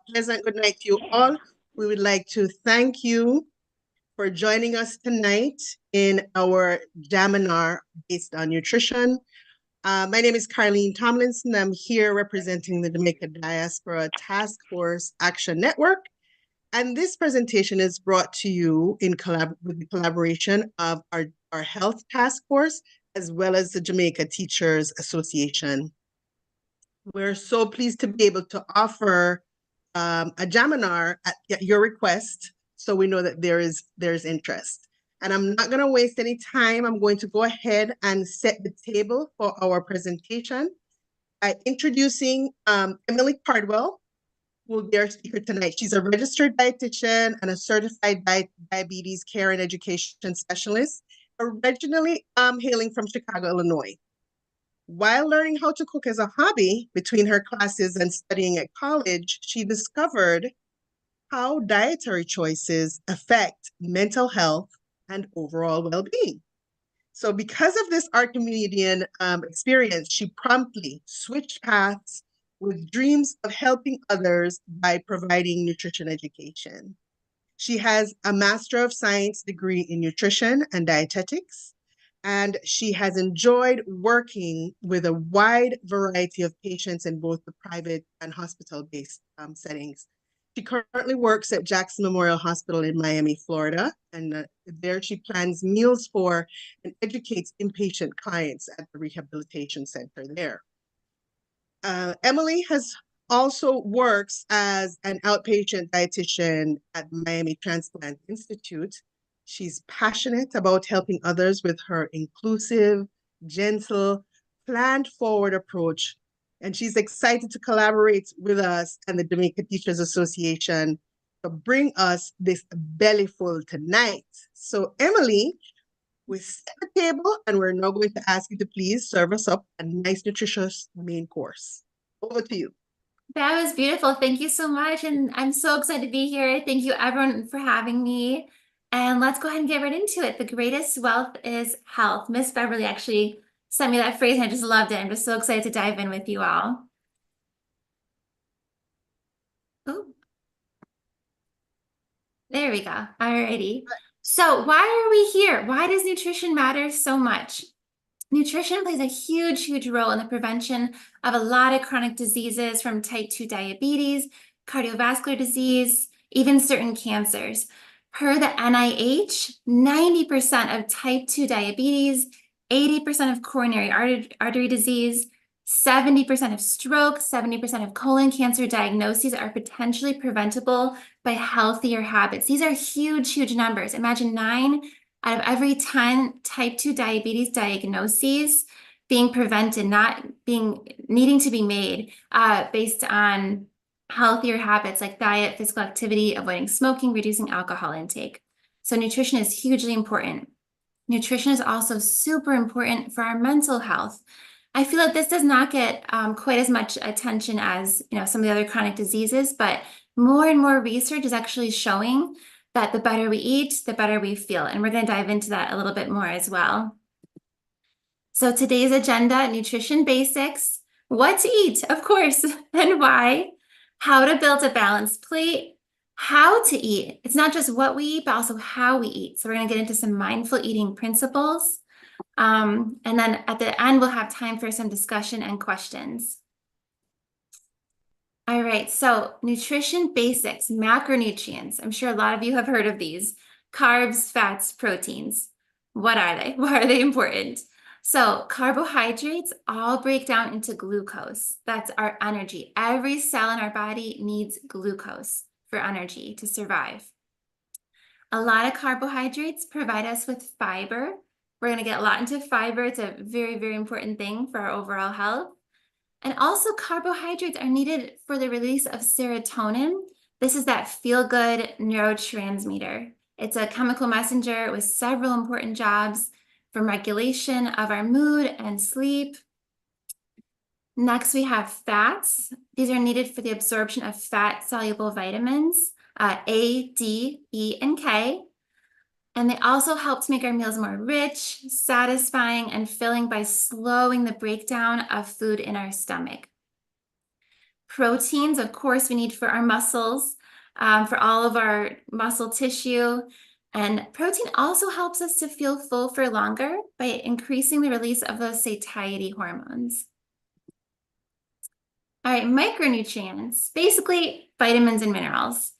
pleasant good night to you all. We would like to thank you for joining us tonight in our Jaminar based on nutrition. My name is Carlene Tomlinson. I'm here representing the Jamaica Diaspora Task Force Action Network. And this presentation is brought to you with the collaboration of our health task force, as well as the Jamaica Teachers Association. We're so pleased to be able to offer a Jaminar at your request, so we know that there's interest. And I'm not going to waste any time. I'm going to go ahead and set the table for our presentation by introducing Emily Cardwell, who will be our speaker tonight. She's a registered dietitian and a certified diabetes care and education specialist, originally hailing from Chicago, Illinois. While learning how to cook as a hobby between her classes and studying at college, she discovered how dietary choices affect mental health and overall well-being. So because of this Archimedean experience, she promptly switched paths with dreams of helping others by providing nutrition education. She has a Master of Science degree in nutrition and dietetics, and she has enjoyed working with a wide variety of patients in both the private and hospital-based settings. She currently works at Jackson Memorial Hospital in Miami, Florida, and there she plans meals for and educates inpatient clients at the rehabilitation center there. Emily also works as an outpatient dietitian at Miami Transplant Institute. She's passionate about helping others with her inclusive, gentle, planned forward approach. And she's excited to collaborate with us and the Jamaica Teachers Association to bring us this bellyful tonight. So Emily, we set the table and we're now going to ask you to please serve us up a nice, nutritious main course. Over to you. That was beautiful. Thank you so much. And I'm so excited to be here. Thank you everyone for having me. And let's go ahead and get right into it. The greatest wealth is health. Miss Beverly actually sent me that phrase and I just loved it. I'm just so excited to dive in with you all. Ooh. There we go. Alrighty. So why are we here? Why does nutrition matter so much? Nutrition plays a huge, huge role in the prevention of a lot of chronic diseases, from type 2 diabetes, cardiovascular disease, even certain cancers. Per the NIH, 90% of type 2 diabetes, 80% of coronary artery disease, 70% of stroke, 70% of colon cancer diagnoses are potentially preventable by healthier habits. These are huge, huge numbers. Imagine 9 out of every 10 type 2 diabetes diagnoses being prevented, needing to be made based on healthier habits like diet, physical activity, avoiding smoking, reducing alcohol intake. So nutrition is hugely important. Nutrition is also super important for our mental health. I feel that this does not get quite as much attention as some of the other chronic diseases, but more and more research is actually showing that the better we eat, the better we feel. And we're going to dive into that a little bit more as well. So today's agenda: nutrition basics, what to eat, of course, and why, how to build a balanced plate, how to eat. It's not just what we eat, but also how we eat. So we're going to get into some mindful eating principles. And then at the end, we'll have time for some discussion and questions. All right, so nutrition basics, macronutrients. I'm sure a lot of you have heard of these. Carbs, fats, proteins. What are they? Why are they important? So carbohydrates all break down into glucose. That's our energy. Every cell in our body needs glucose for energy to survive. A lot of carbohydrates provide us with fiber. We're going to get a lot into fiber. It's a very, very important thing for our overall health. And also carbohydrates are needed for the release of serotonin. This is that feel-good neurotransmitter. It's a chemical messenger with several important jobs from regulation of our mood and sleep. Next, we have fats. These are needed for the absorption of fat-soluble vitamins, A, D, E, and K. And they also help to make our meals more rich, satisfying, and filling by slowing the breakdown of food in our stomach. Proteins, of course, we need for our muscles, for all of our muscle tissue. And protein also helps us to feel full for longer by increasing the release of those satiety hormones. All right, micronutrients, basically vitamins and minerals.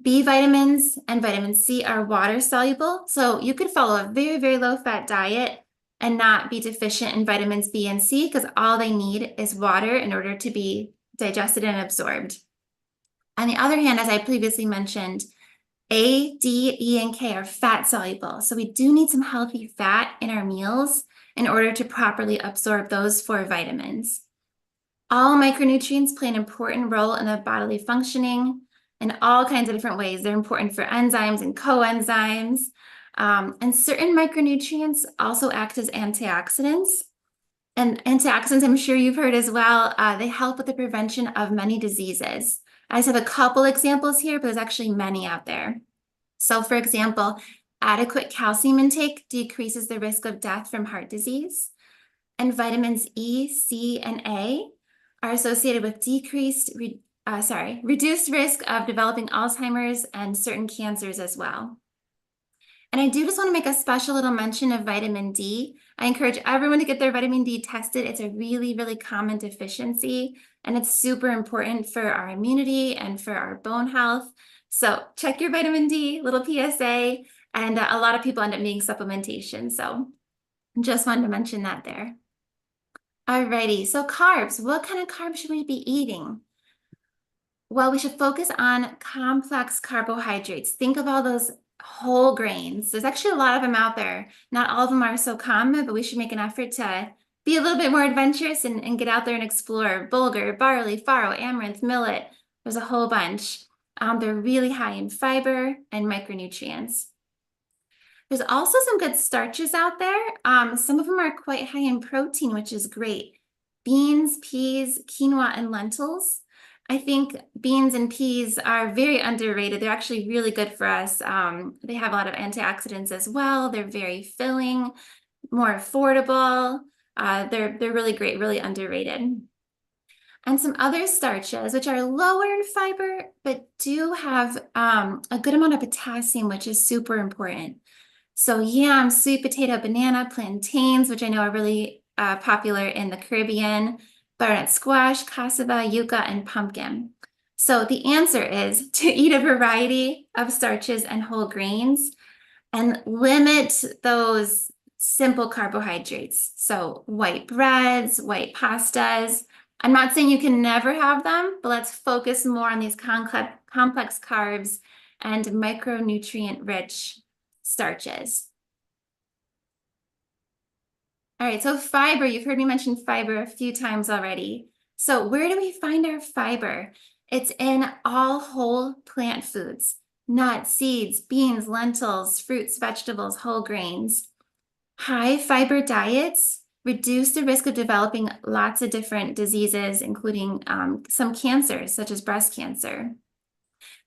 B vitamins and vitamin C are water soluble, so you could follow a very, very low fat diet and not be deficient in vitamins B and C because all they need is water in order to be digested and absorbed. On the other hand, as I previously mentioned, A, D, E, and K are fat soluble, so we do need some healthy fat in our meals in order to properly absorb those 4 vitamins. All micronutrients play an important role in the bodily functioning in all kinds of different ways. They're important for enzymes and coenzymes. And certain micronutrients also act as antioxidants. And antioxidants, I'm sure you've heard as well, they help with the prevention of many diseases. I just have a couple examples here, but there's actually many out there. So for example, adequate calcium intake decreases the risk of death from heart disease. And vitamins E, C, and A are associated with reduced risk of developing Alzheimer's and certain cancers as well. And I do just want to make a special little mention of vitamin D. I encourage everyone to get their vitamin D tested. It's a really, really common deficiency, and it's super important for our immunity and for our bone health. So check your vitamin D, little PSA, and a lot of people end up needing supplementation. So just wanted to mention that there. Alrighty, so carbs. What kind of carbs should we be eating? Well, we should focus on complex carbohydrates. Think of all those whole grains. There's actually a lot of them out there. Not all of them are so common, but we should make an effort to be a little bit more adventurous and get out there and explore bulgur, barley, farro, amaranth, millet. There's a whole bunch. They're really high in fiber and micronutrients. There's also some good starches out there. Some of them are quite high in protein, which is great. Beans, peas, quinoa, and lentils. I think beans and peas are very underrated. They're actually really good for us. They have a lot of antioxidants as well. They're very filling, more affordable. They're really great, really underrated. And some other starches, which are lower in fiber, but do have a good amount of potassium, which is super important. So yam, sweet potato, banana, plantains, which I know are really popular in the Caribbean, butternut squash, cassava, yucca, and pumpkin. So the answer is to eat a variety of starches and whole grains and limit those simple carbohydrates. So white breads, white pastas. I'm not saying you can never have them, but let's focus more on these complex carbs and micronutrient-rich starches. All right, so fiber, you've heard me mention fiber a few times already. So where do we find our fiber? It's in all whole plant foods, nuts, seeds, beans, lentils, fruits, vegetables, whole grains. High fiber diets reduce the risk of developing lots of different diseases, including some cancers, such as breast cancer.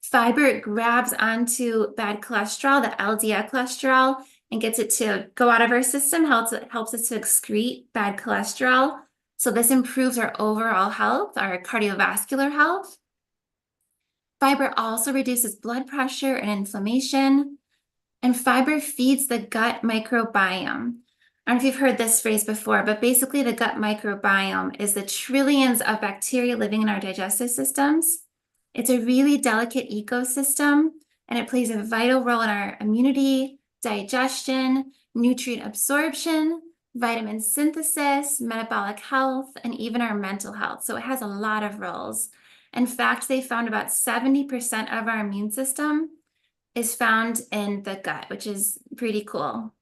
Fiber grabs onto bad cholesterol, the LDL cholesterol, and gets it to go out of our system, helps us to excrete bad cholesterol. So this improves our overall health, our cardiovascular health. Fiber also reduces blood pressure and inflammation. And fiber feeds the gut microbiome. I don't know if you've heard this phrase before, but basically the gut microbiome is the trillions of bacteria living in our digestive systems. It's a really delicate ecosystem, and it plays a vital role in our immunity, digestion, nutrient absorption, vitamin synthesis, metabolic health, and even our mental health. So it has a lot of roles. In fact, they found about 70% of our immune system is found in the gut, which is pretty cool.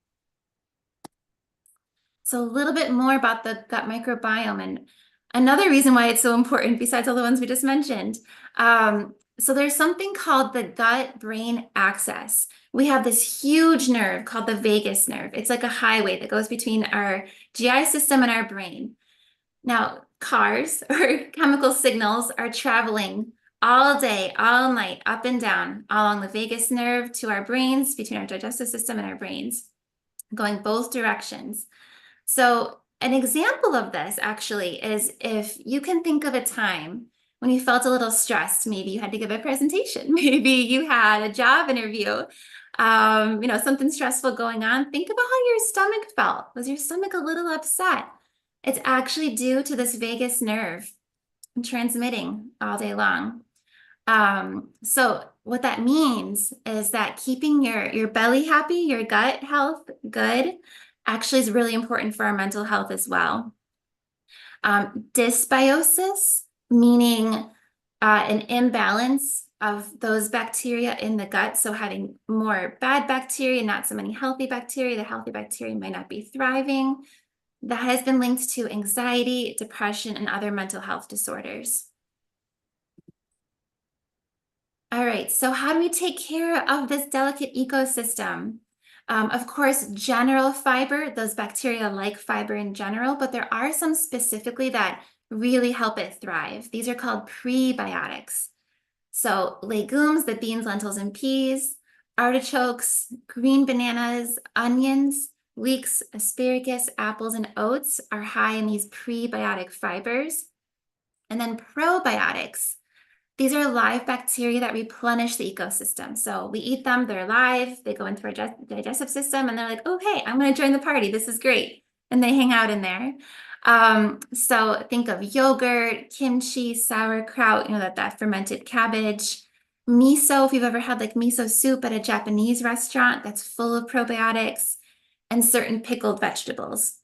So a little bit more about the gut microbiome and another reason why it's so important besides all the ones we just mentioned. So there's something called the gut-brain axis. We have this huge nerve called the vagus nerve. It's like a highway that goes between our GI system and our brain. Now, cars or chemical signals are traveling all day, all night, up and down along the vagus nerve to our brains, between our digestive system and our brains, going both directions. So an example of this actually is if you can think of a time when you felt a little stressed, maybe you had to give a presentation, maybe you had a job interview, something stressful going on. Think about how your stomach felt. Was your stomach a little upset? It's actually due to this vagus nerve transmitting all day long. So what that means is that keeping your belly happy, your gut health good, actually is really important for our mental health as well. Dysbiosis, meaning an imbalance of those bacteria in the gut. So having more bad bacteria, not so many healthy bacteria. The healthy bacteria might not be thriving. That has been linked to anxiety, depression, and other mental health disorders. All right, so how do we take care of this delicate ecosystem? Of course, general fiber, those bacteria like fiber in general, but there are some specifically that really help it thrive. These are called prebiotics. So legumes, the beans, lentils, and peas, artichokes, green bananas, onions, leeks, asparagus, apples, and oats are high in these prebiotic fibers. And then probiotics. These are live bacteria that replenish the ecosystem. So we eat them, they're live, they go into our digestive system, and they're like, oh, hey, I'm going to join the party. This is great. And they hang out in there. So think of yogurt, kimchi, sauerkraut, that fermented cabbage, miso. If you've ever had like miso soup at a Japanese restaurant, that's full of probiotics, and certain pickled vegetables.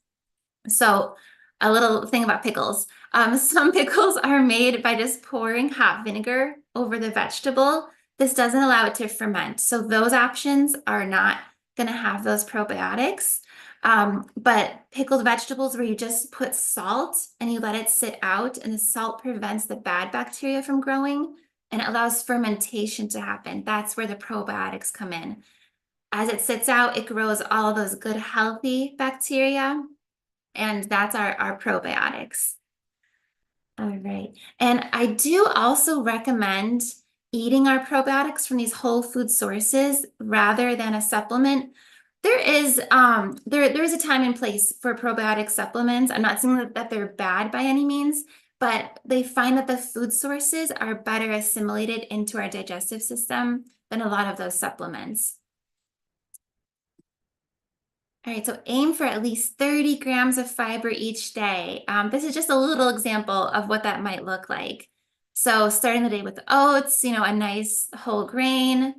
So a little thing about pickles. Some pickles are made by just pouring hot vinegar over the vegetable. This doesn't allow it to ferment. So those options are not going to have those probiotics. But pickled vegetables where you just put salt and you let it sit out, and the salt prevents the bad bacteria from growing and it allows fermentation to happen. That's where the probiotics come in. As it sits out, it grows all of those good, healthy bacteria. And that's our probiotics. All right. And I do also recommend eating our probiotics from these whole food sources rather than a supplement. There is a time and place for probiotic supplements. I'm not saying that they're bad by any means, but they find that the food sources are better assimilated into our digestive system than a lot of those supplements. All right, so aim for at least 30 grams of fiber each day. This is just a little example of what that might look like. So starting the day with oats, a nice whole grain.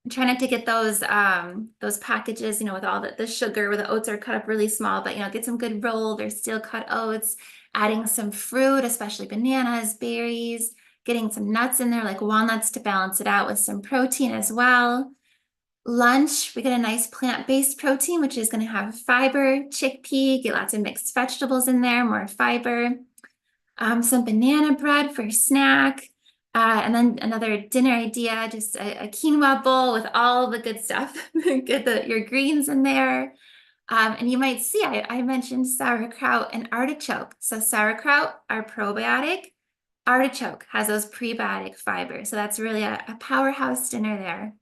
Try not to get those packages, with all the sugar where the oats are cut up really small, but, get some good rolled or steel cut oats, adding some fruit, especially bananas, berries, getting some nuts in there like walnuts to balance it out with some protein as well. Lunch, we get a nice plant-based protein, which is going to have fiber, chickpea, get lots of mixed vegetables in there, more fiber. Some banana bread for snack. And then another dinner idea, just a quinoa bowl with all the good stuff. Get your greens in there. And you might see, I mentioned sauerkraut and artichoke. So sauerkraut, our probiotic. Artichoke has those prebiotic fibers. So that's really a powerhouse dinner there.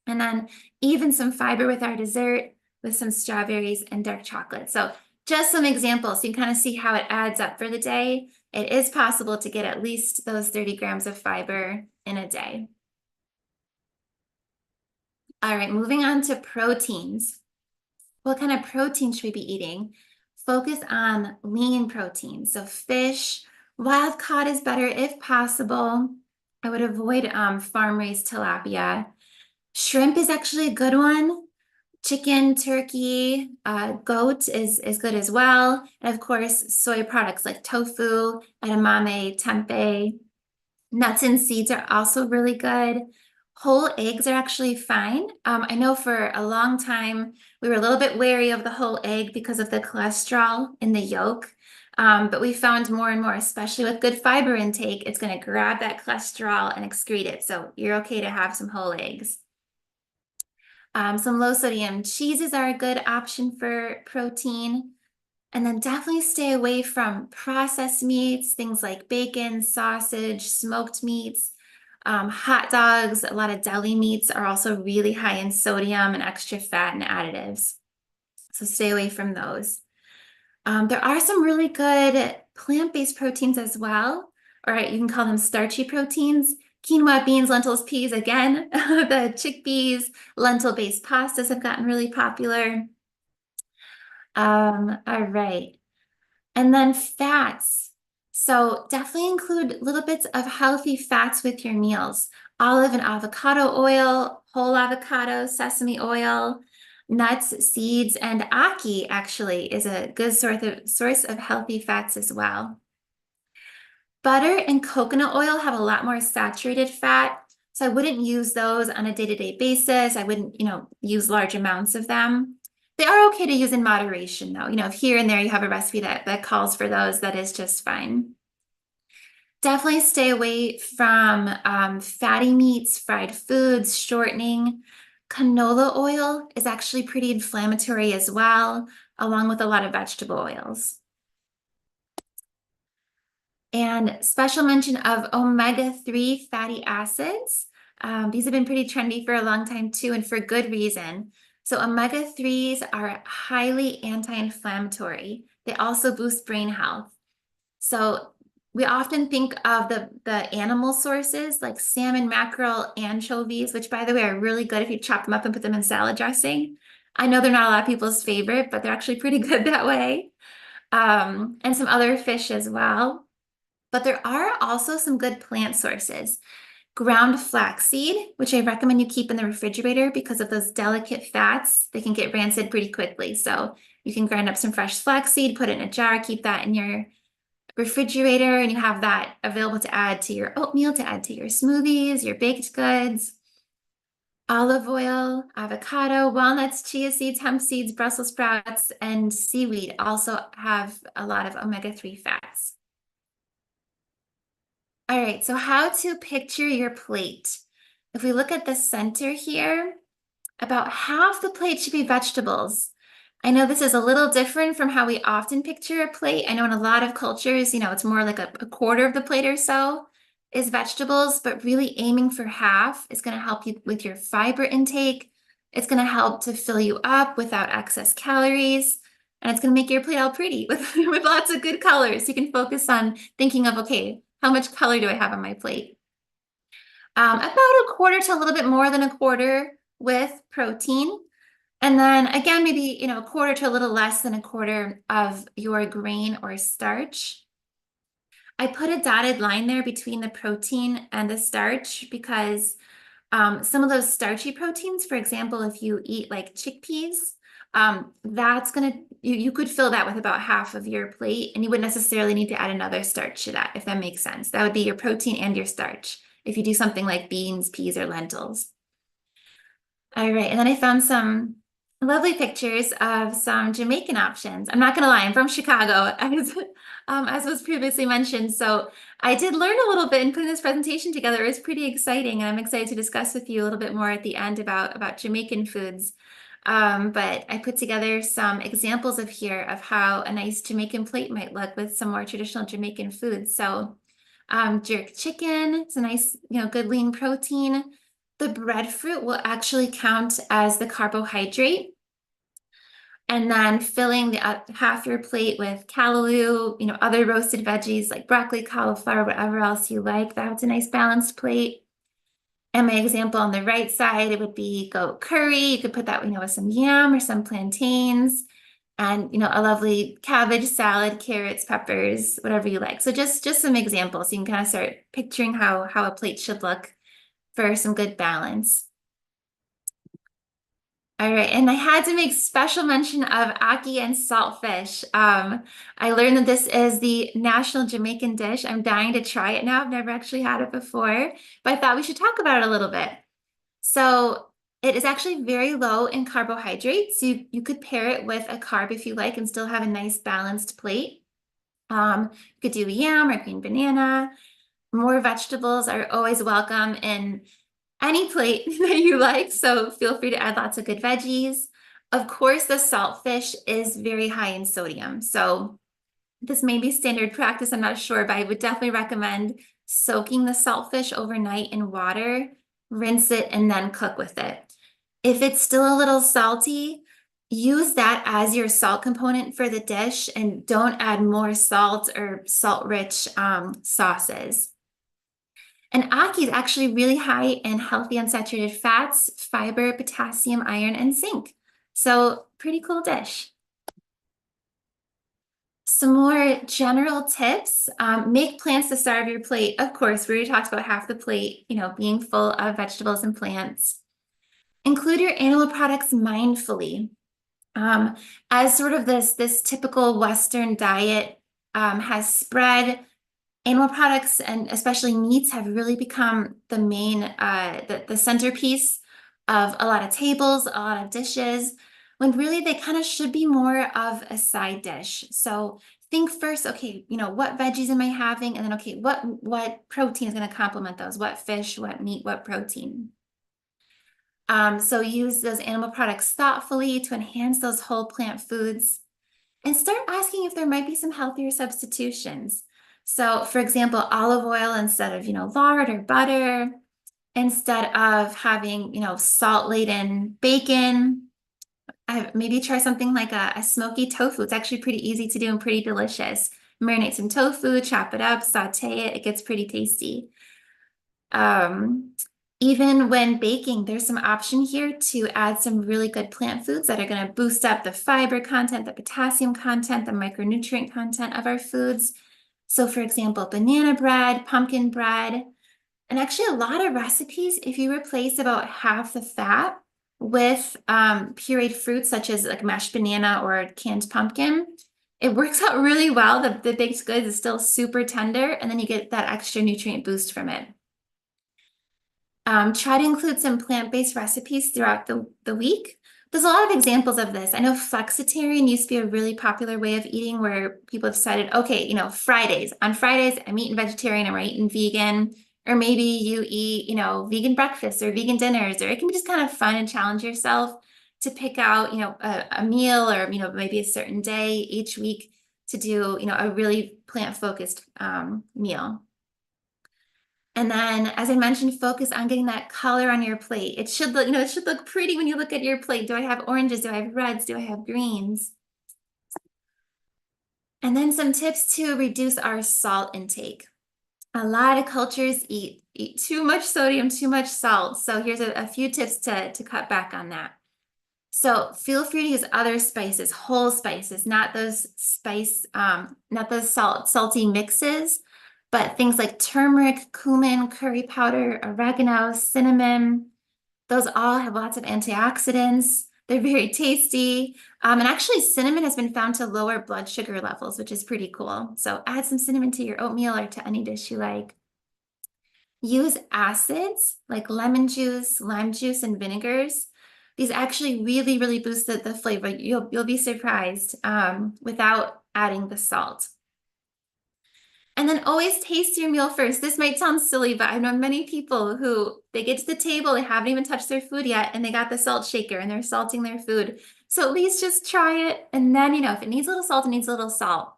And then even some fiber with our dessert with some strawberries and dark chocolate. So just some examples. So you can kind of see how it adds up for the day. It is possible to get at least those 30 grams of fiber in a day. All right, moving on to proteins. What kind of protein should we be eating? Focus on lean protein. So fish, wild caught is better if possible. I would avoid farm-raised tilapia. Shrimp is actually a good one. Chicken, turkey, goat is good as well. And of course, soy products like tofu, edamame, tempeh. Nuts and seeds are also really good. Whole eggs are actually fine. I know for a long time, we were a little bit wary of the whole egg because of the cholesterol in the yolk. But we found more and more, especially with good fiber intake, it's going to grab that cholesterol and excrete it. So you're okay to have some whole eggs. Some low sodium cheeses are a good option for protein. And then definitely stay away from processed meats, things like bacon, sausage, smoked meats, hot dogs. A lot of deli meats are also really high in sodium and extra fat and additives. So stay away from those. There are some really good plant-based proteins as well. or you can call them starchy proteins. Quinoa, beans, lentils, peas, again, the chickpeas, lentil-based pastas have gotten really popular. All right. And then fats. So definitely include little bits of healthy fats with your meals. Olive and avocado oil, whole avocado, sesame oil, nuts, seeds, and ackee actually is a good source of healthy fats as well. Butter and coconut oil have a lot more saturated fat, so I wouldn't use those on a day-to-day basis. I wouldn't, use large amounts of them. They are okay to use in moderation, though. If here and there you have a recipe that calls for those, that is just fine. Definitely stay away from fatty meats, fried foods, shortening. Canola oil is actually pretty inflammatory as well, along with a lot of vegetable oils. And special mention of omega-3 fatty acids. These have been pretty trendy for a long time too, and for good reason. So omega-3s are highly anti-inflammatory. They also boost brain health. So we often think of the animal sources like salmon, mackerel, anchovies, which by the way are really good if you chop them up and put them in salad dressing. I know they're not a lot of people's favorite, but they're actually pretty good that way. And some other fish as well. But there are also some good plant sources. Ground flaxseed, which I recommend you keep in the refrigerator because of those delicate fats. They can get rancid pretty quickly. So you can grind up some fresh flaxseed, put it in a jar, keep that in your refrigerator, and you have that available to add to your oatmeal, to add to your smoothies, your baked goods. Olive oil, avocado, walnuts, chia seeds, hemp seeds, Brussels sprouts, and seaweed also have a lot of omega-3 fats. All right, so how to picture your plate. If we look at the center here, about half the plate should be vegetables. I know this is a little different from how we often picture a plate. I know in a lot of cultures, it's more like a quarter of the plate or so is vegetables, but really aiming for half is going to help you with your fiber intake. It's going to help to fill you up without excess calories. And it's going to make your plate all pretty with lots of good colors. You can focus on thinking of, okay, how much color do I have on my plate? About a quarter to a little bit more than a quarter with protein. And then again, maybe, a quarter to a little less than a quarter of your grain or starch. I put a dotted line there between the protein and the starch because some of those starchy proteins, for example, if you eat like chickpeas, you could fill that with about half of your plate, and you wouldn't necessarily need to add another starch to that, if that makes sense. That would be your protein and your starch if you do something like beans, peas, or lentils. All right, and then I found some lovely pictures of some Jamaican options. I'm not gonna lie, I'm from Chicago, as was previously mentioned. So I did learn a little bit in putting this presentation together. It was pretty exciting, and I'm excited to discuss with you a little bit more at the end about Jamaican foods. But I put together some examples of how a nice Jamaican plate might look with some more traditional Jamaican foods. So jerk chicken, it's a nice, good lean protein. The breadfruit will actually count as the carbohydrate. And then filling the half your plate with callaloo, other roasted veggies like broccoli, cauliflower, whatever else you like. That's a nice balanced plate. And my example on the right side, it would be goat curry. You could put that, with some yam or some plantains and, a lovely cabbage salad, carrots, peppers, whatever you like. So just some examples. You can kind of start picturing how a plate should look for some good balance. All right, and I had to make special mention of ackee and saltfish. I learned that this is the national Jamaican dish. I'm dying to try it now. I've never actually had it before, but I thought we should talk about it a little bit. So it is actually very low in carbohydrates. You could pair it with a carb if you like and still have a nice balanced plate. You could do yam or green banana. More vegetables are always welcome in any plate that you like, so feel free to add lots of good veggies. Of course, the saltfish is very high in sodium, so this may be standard practice, I'm not sure, but I would definitely recommend soaking the saltfish overnight in water, rinse it, and then cook with it. If it's still a little salty, use that as your salt component for the dish and don't add more salt or salt-rich sauces. And ackee is actually really high in healthy unsaturated fats, fiber, potassium, iron, and zinc. So pretty cool dish. Some more general tips. Make plants the star of your plate. Of course, we already talked about half the plate, being full of vegetables and plants. Include your animal products mindfully. As sort of this typical Western diet has spread, animal products and especially meats have really become the main, the centerpiece of a lot of tables, a lot of dishes, when really they kind of should be more of a side dish. So think first, okay, what veggies am I having? And then, okay, what protein is going to complement those? What fish, what meat, what protein? So use those animal products thoughtfully to enhance those whole plant foods and start asking if there might be some healthier substitutions. So for example, olive oil instead of, lard or butter, instead of having, salt-laden bacon, maybe try something like a smoky tofu. It's actually pretty easy to do and pretty delicious. Marinate some tofu, chop it up, saute it. It gets pretty tasty. Even when baking, there's some option here to add some really good plant foods that are going to boost up the fiber content, the potassium content, the micronutrient content of our foods. So for example, banana bread, pumpkin bread, and actually a lot of recipes, if you replace about half the fat with pureed fruits such as like mashed banana or canned pumpkin, it works out really well. The baked goods is still super tender, and then you get that extra nutrient boost from it. Try to include some plant-based recipes throughout the week. There's a lot of examples of this. I know flexitarian used to be a really popular way of eating where people have decided, okay, Fridays. On Fridays, I'm eating vegetarian or I'm eating vegan. Or maybe you eat, vegan breakfasts or vegan dinners, or it can be just kind of fun and challenge yourself to pick out, a meal or, maybe a certain day each week to do, a really plant-focused meal. And then, as I mentioned, focus on getting that color on your plate. It should look, it should look pretty when you look at your plate. Do I have oranges? Do I have reds? Do I have greens? And then some tips to reduce our salt intake. A lot of cultures eat too much sodium, too much salt. So here's a few tips to cut back on that. So feel free to use other spices, whole spices, not those salty mixes, but things like turmeric, cumin, curry powder, oregano, cinnamon. Those all have lots of antioxidants. They're very tasty. And actually cinnamon has been found to lower blood sugar levels, which is pretty cool. So add some cinnamon to your oatmeal or to any dish you like. Use acids like lemon juice, lime juice, and vinegars. These actually really, really boost the flavor. You'll be surprised without adding the salt. And then always taste your meal first. This might sound silly, but I know many people who they get to the table, they haven't even touched their food yet, and they got the salt shaker and they're salting their food. So at least just try it. And then, if it needs a little salt, it needs a little salt.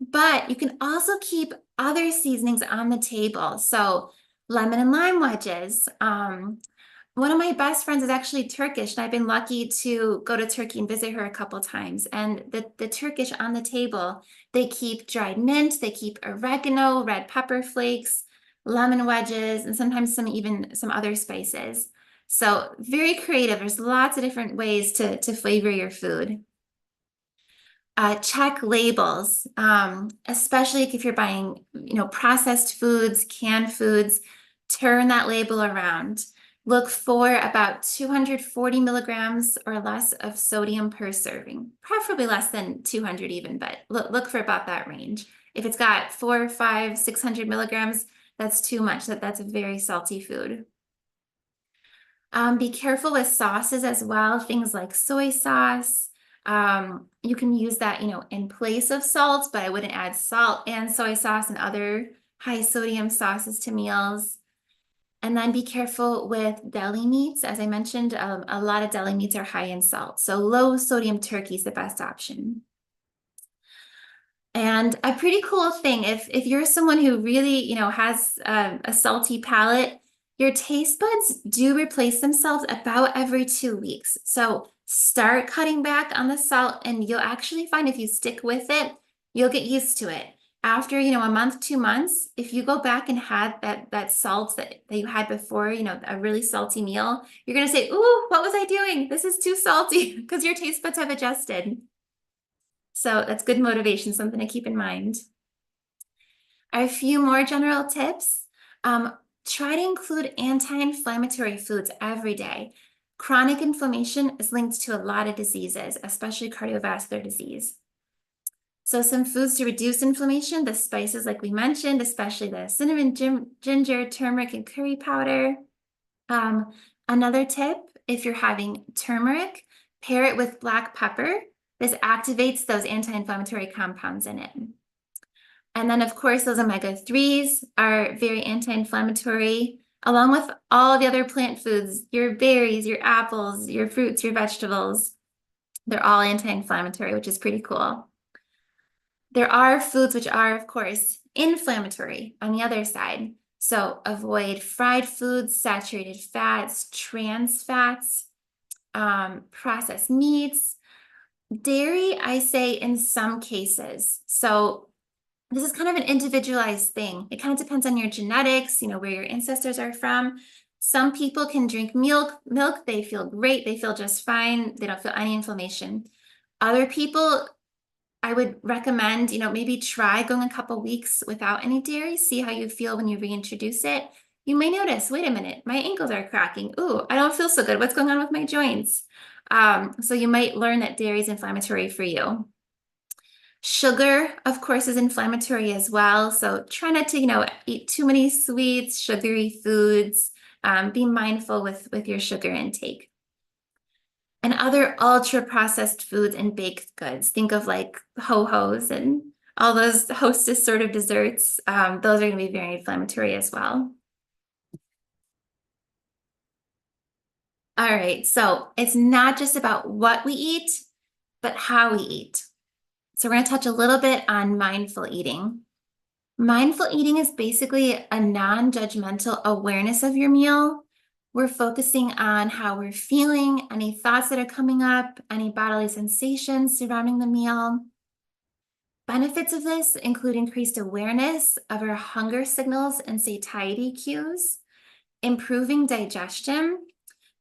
But you can also keep other seasonings on the table. So lemon and lime wedges. One of my best friends is actually Turkish, and I've been lucky to go to Turkey and visit her a couple times. And the Turkish on the table, they keep dried mint, they keep oregano, red pepper flakes, lemon wedges, and sometimes some other spices. So very creative. There's lots of different ways to flavor your food. Check labels, especially if you're buying, processed foods, canned foods. Turn that label around. Look for about 240 milligrams or less of sodium per serving, preferably less than 200 even, but look for about that range. If it's got 400, 500, 600 milligrams, that's too much. That's a very salty food. Be careful with sauces as well, things like soy sauce. You can use that, in place of salt, but I wouldn't add salt and soy sauce and other high sodium sauces to meals. And then be careful with deli meats. As I mentioned, a lot of deli meats are high in salt. So low sodium turkey is the best option. And a pretty cool thing, if you're someone who really, has a salty palate, your taste buds do replace themselves about every 2 weeks. So Start cutting back on the salt, and you'll actually find if you stick with it, you'll get used to it. After, a month, 2 months, if you go back and had that salt that you had before, a really salty meal, you're gonna say, ooh, what was I doing? This is too salty, because your taste buds have adjusted. So that's good motivation, something to keep in mind. A few more general tips. Try to include anti-inflammatory foods every day. Chronic inflammation is linked to a lot of diseases, especially cardiovascular disease. So some foods to reduce inflammation, the spices like we mentioned, especially the cinnamon, ginger, turmeric, and curry powder. Another tip, if you're having turmeric, pair it with black pepper. This activates those anti-inflammatory compounds in it. And then, of course, those omega-3s are very anti-inflammatory, along with all the other plant foods, your berries, your apples, your fruits, your vegetables. They're all anti-inflammatory, which is pretty cool. There are foods which are, of course, inflammatory on the other side. So avoid fried foods, saturated fats, trans fats, processed meats. Dairy, I say in some cases. So this is kind of an individualized thing. It kind of depends on your genetics, where your ancestors are from. Some people can drink milk, they feel great, they feel just fine, they don't feel any inflammation. Other people, I would recommend, maybe try going a couple weeks without any dairy, see how you feel when you reintroduce it. You may notice, wait a minute, my ankles are cracking. Ooh, I don't feel so good. What's going on with my joints? So you might learn that dairy is inflammatory for you. Sugar, of course, is inflammatory as well. So try not to, eat too many sweets, sugary foods. Be mindful with your sugar intake. And other ultra processed foods and baked goods. Think of like ho-hos and all those Hostess sort of desserts. Those are going to be very inflammatory as well. All right, so it's not just about what we eat, but how we eat. So we're going to touch a little bit on mindful eating. Mindful eating is basically a non-judgmental awareness of your meal. We're focusing on how we're feeling, any thoughts that are coming up, any bodily sensations surrounding the meal. Benefits of this include increased awareness of our hunger signals and satiety cues, improving digestion.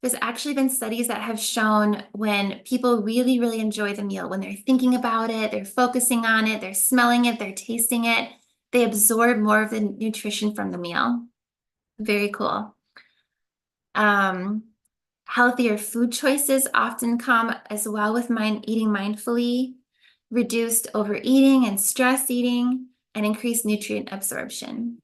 There's actually been studies that have shown when people really, really enjoy the meal, when they're thinking about it, they're focusing on it, they're smelling it, they're tasting it, they absorb more of the nutrition from the meal. Very cool. Healthier food choices often come as well with eating mindfully, reduced overeating and stress eating, and increased nutrient absorption.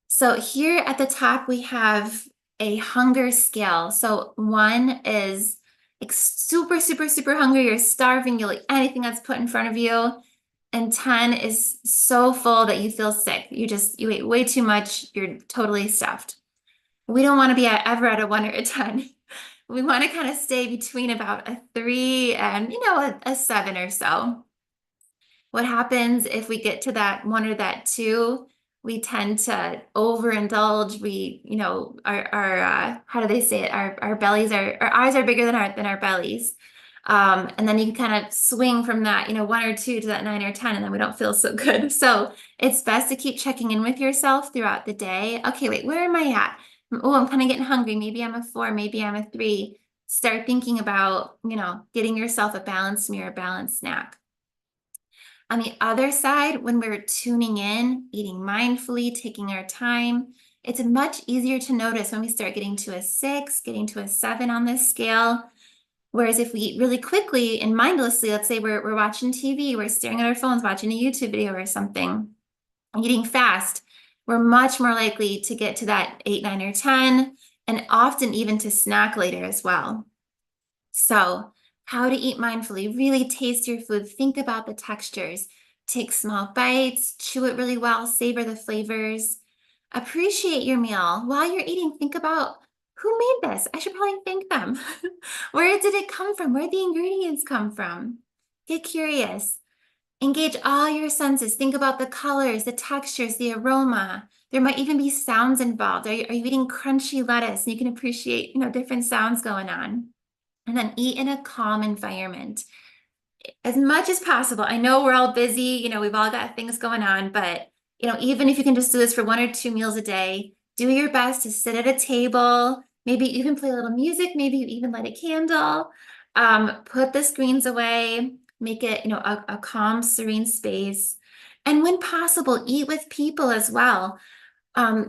So here at the top, we have a hunger scale. So 1 is like super, super, super hungry. You're starving. You'll eat anything that's put in front of you. And 10 is so full that you feel sick. You ate way too much. You're totally stuffed. We don't want to be ever at a 1 or a 10. We want to kind of stay between about a 3 and, a 7 or so. What happens if we get to that 1 or that 2? We tend to overindulge. We, our how do they say it? Our bellies our eyes are bigger than our bellies. And then you can kind of swing from that, 1 or 2 to that 9 or 10, and then we don't feel so good. So it's best to keep checking in with yourself throughout the day. Okay, wait, where am I at? Oh, I'm kind of getting hungry. Maybe I'm a 4, maybe I'm a 3. Start thinking about, getting yourself a balanced meal, a balanced snack. On the other side, when we're tuning in, eating mindfully, taking our time, it's much easier to notice when we start getting to a 6, getting to a 7 on this scale. Whereas if we eat really quickly and mindlessly, let's say we're watching TV, we're staring at our phones, watching a YouTube video or something, eating fast, we're much more likely to get to that 8, 9, or 10, and often even to snack later as well. So how to eat mindfully, really taste your food, think about the textures, take small bites, chew it really well, savor the flavors, appreciate your meal. While you're eating, think about who made this? I should probably thank them. Where did it come from? Where did the ingredients come from? Get curious. Engage all your senses. Think about the colors, the textures, the aroma. There might even be sounds involved. Are you eating crunchy lettuce? And you can appreciate, different sounds going on. And then eat in a calm environment. As much as possible. I know we're all busy, we've all got things going on, but even if you can just do this for 1 or 2 meals a day, do your best to sit at a table, maybe even play a little music, maybe even light a candle, put the screens away, make it, a calm, serene space. And when possible, eat with people as well.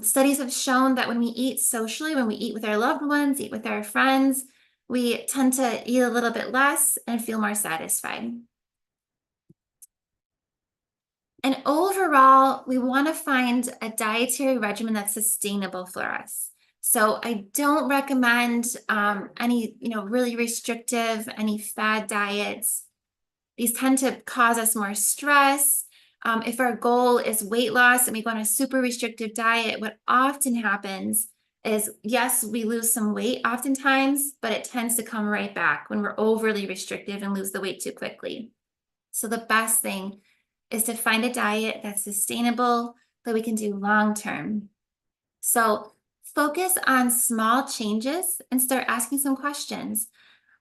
Studies have shown that when we eat socially, when we eat with our loved ones, eat with our friends, we tend to eat a little bit less and feel more satisfied. And overall, we want to find a dietary regimen that's sustainable for us. So I don't recommend any, really restrictive, any fad diets. These tend to cause us more stress. If our goal is weight loss and we go on a super restrictive diet, what often happens is, yes, we lose some weight oftentimes, but it tends to come right back when we're overly restrictive and lose the weight too quickly. So the best thing is to find a diet that's sustainable that we can do long term. So focus on small changes and start asking some questions.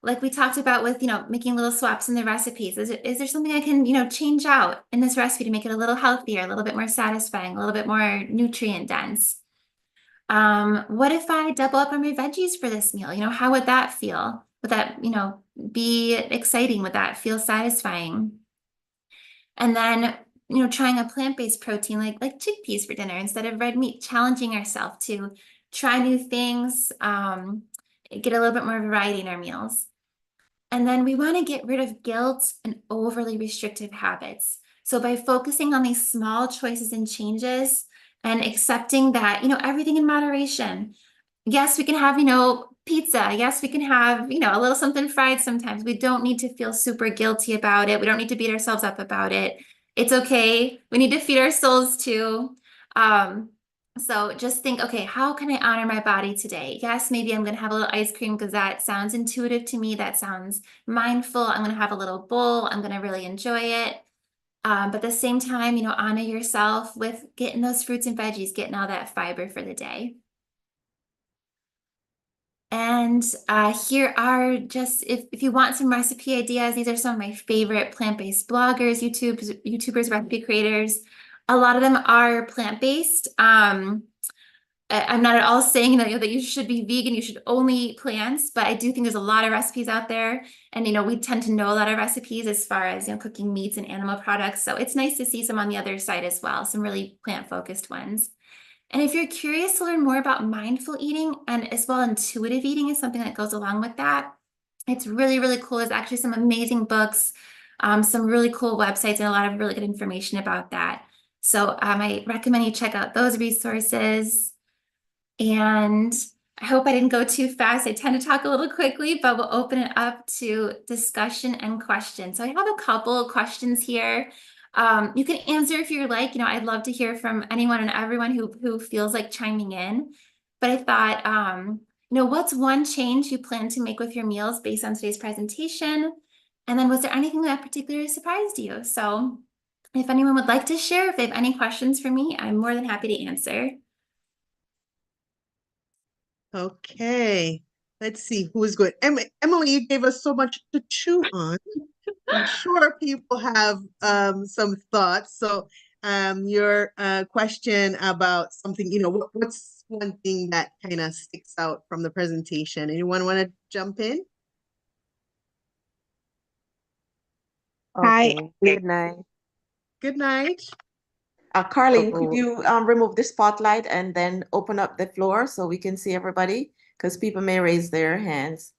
Like we talked about with, making little swaps in the recipes. Is there something I can, change out in this recipe to make it a little healthier, a little bit more satisfying, a little bit more nutrient dense? What if I double up on my veggies for this meal? How would that feel? Would that, be exciting? Would that feel satisfying? And then, trying a plant-based protein like chickpeas for dinner instead of red meat, challenging ourselves to try new things, get a little bit more variety in our meals. And then we want to get rid of guilt and overly restrictive habits. So by focusing on these small choices and changes and accepting that, everything in moderation. Yes, we can have, pizza. Yes, we can have, a little something fried sometimes. We don't need to feel super guilty about it. We don't need to beat ourselves up about it. It's okay. We need to feed our souls too. So just think, okay, how can I honor my body today? Yes, maybe I'm going to have a little ice cream because that sounds intuitive to me. That sounds mindful. I'm going to have a little bowl. I'm going to really enjoy it. But at the same time, honor yourself with getting those fruits and veggies, getting all that fiber for the day. And here are just, if you want some recipe ideas, these are some of my favorite plant-based bloggers, YouTubers, recipe creators. A lot of them are plant-based. I'm not at all saying that you should be vegan, you should only eat plants, but I do think there's a lot of recipes out there. And, we tend to know a lot of recipes as far as, cooking meats and animal products. So it's nice to see some on the other side as well, some really plant-focused ones. And if you're curious to learn more about mindful eating and as well intuitive eating is something that goes along with that, it's really, really cool. There's actually some amazing books, some really cool websites, and a lot of really good information about that. So I recommend you check out those resources. And I hope I didn't go too fast. I tend to talk a little quickly, but we'll open it up to discussion and questions. So I have a couple of questions here. You can answer if you're like, I'd love to hear from anyone and everyone who feels like chiming in. But I thought, what's one change you plan to make with your meals based on today's presentation? And then was there anything that particularly surprised you? So if anyone would like to share, if they have any questions for me, I'm more than happy to answer. Okay, let's see who's good. Emily, you gave us so much to chew on. I'm sure people have some thoughts. So your question about something, what's one thing that kind of sticks out from the presentation? Anyone want to jump in? Hi. Okay, good night. Good night. Carlene, could Oh, you remove the spotlight and then open up the floor so we can see everybody? Because people may raise their hands.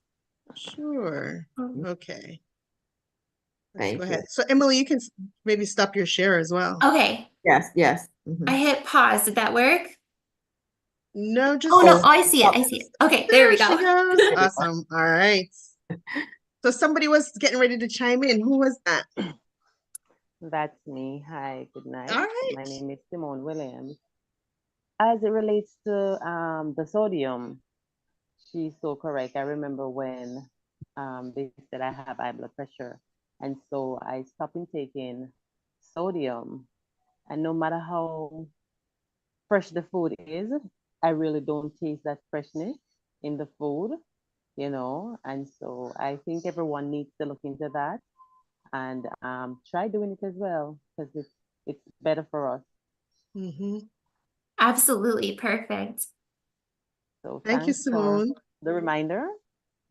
Sure. Okay. Let's Thank go you. ahead. So Emily, you can maybe stop your share as well. Okay, Yes, yes. Mhm. I hit pause. Did that work? No, just Oh, no. Oh, Oh, I see it. I see it. Okay, there we she go. goes. Awesome. All right. So somebody was getting ready to chime in. Who was that? that's me. Hi, good night. All My right. name is Simone Williams. As it relates to the sodium, she's so correct. I remember when they said I have high blood pressure, and so I stopped taking sodium. And no matter how fresh the food is, I really don't taste that freshness in the food, you know, and so I think everyone needs to look into that and try doing it as well because it's better for us. Mhm. Absolutely perfect. So Thank you, thanks for Simone. the reminder.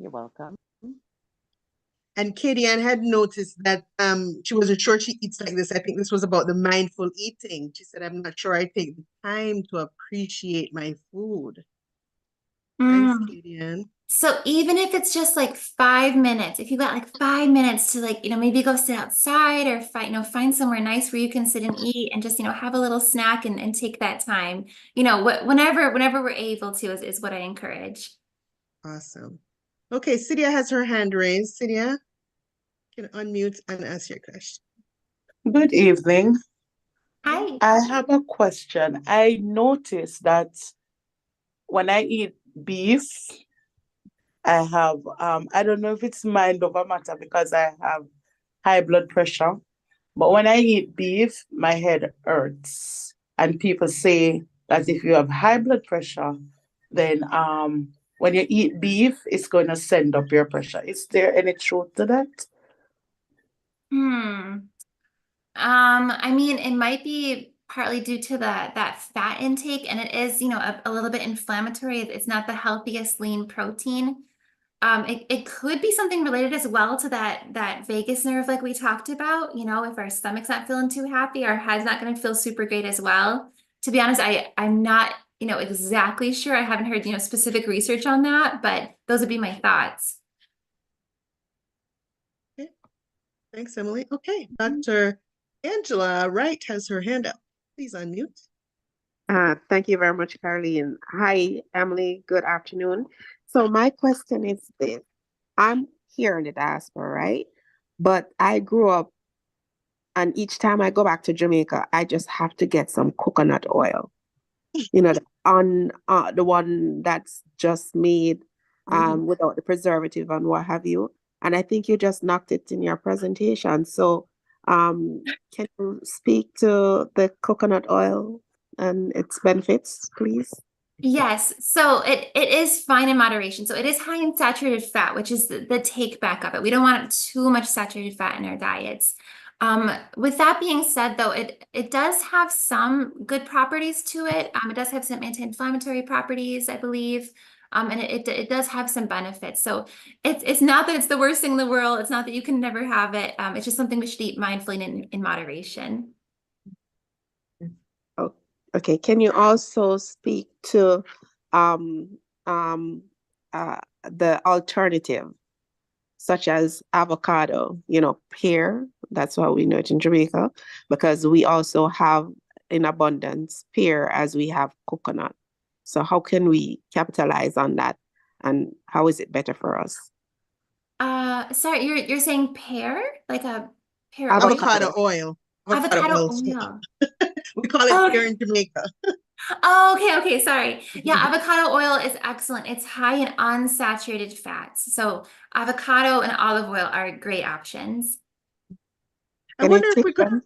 You're welcome. And Katie Ann had noticed that she wasn't sure she eats like this. I think this was about the mindful eating. She said, I'm not sure I take the time to appreciate my food. Thanks, Mm. Katie Ann. So even if it's just like 5 minutes, if you got like 5 minutes to like, maybe go sit outside or find somewhere nice where you can sit and eat and just, have a little snack and take that time, whenever we're able to is what I encourage. Awesome. Okay, Cydia has her hand raised. Cydia, you can unmute and ask your question. Good evening. Hi. I have a question. I noticed that when I eat beef, I have I don't know if it's mind over matter because I have high blood pressure, but when I eat beef, my head hurts. And people say that if you have high blood pressure, then when you eat beef, it's going to send up your pressure. Is there any truth to that? I mean, it might be partly due to that fat intake, and it is, a little bit inflammatory. It's not the healthiest lean protein. It could be something related as well to that vagus nerve, like we talked about. If our stomach's not feeling too happy, our head's not going to feel super great as well. To be honest, I'm not, exactly sure. I haven't heard, specific research on that, but those would be my thoughts. Okay. Thanks, Emily. Okay, Dr. Angela Wright has her hand up. Please unmute. Thank you very much, Caroline. Hi, Emily. Good afternoon. So my question is this. I'm here in the diaspora, right? But I grew up, and each time I go back to Jamaica, I just have to get some coconut oil. The one that's just made without the preservative and what have you. And I think you just knocked it in your presentation. So can you speak to the coconut oil and its benefits, please? Yes, so it is fine in moderation. So it is high in saturated fat, which is the take back of it. We don't want too much saturated fat in our diets. With that being said, though, it does have some good properties to it. It does have some anti-inflammatory properties, I believe. And it does have some benefits. So it's not that it's the worst thing in the world. It's not that you can never have it. It's just something we should eat mindfully and in moderation. Okay, can you also speak to the alternative, such as avocado, pear, that's what we know it in Jamaica, because we also have in abundance pear as we have coconut. So how can we capitalize on that, and how is it better for us? Sorry, you're saying pear? Like a pear Avocado. Avocado oil. Avocado oil. oil. We call it Oh, here in Jamaica. Oh, okay, sorry. Yeah, avocado oil is excellent. It's high in unsaturated fats. So avocado and olive oil are great options. I wonder if we could,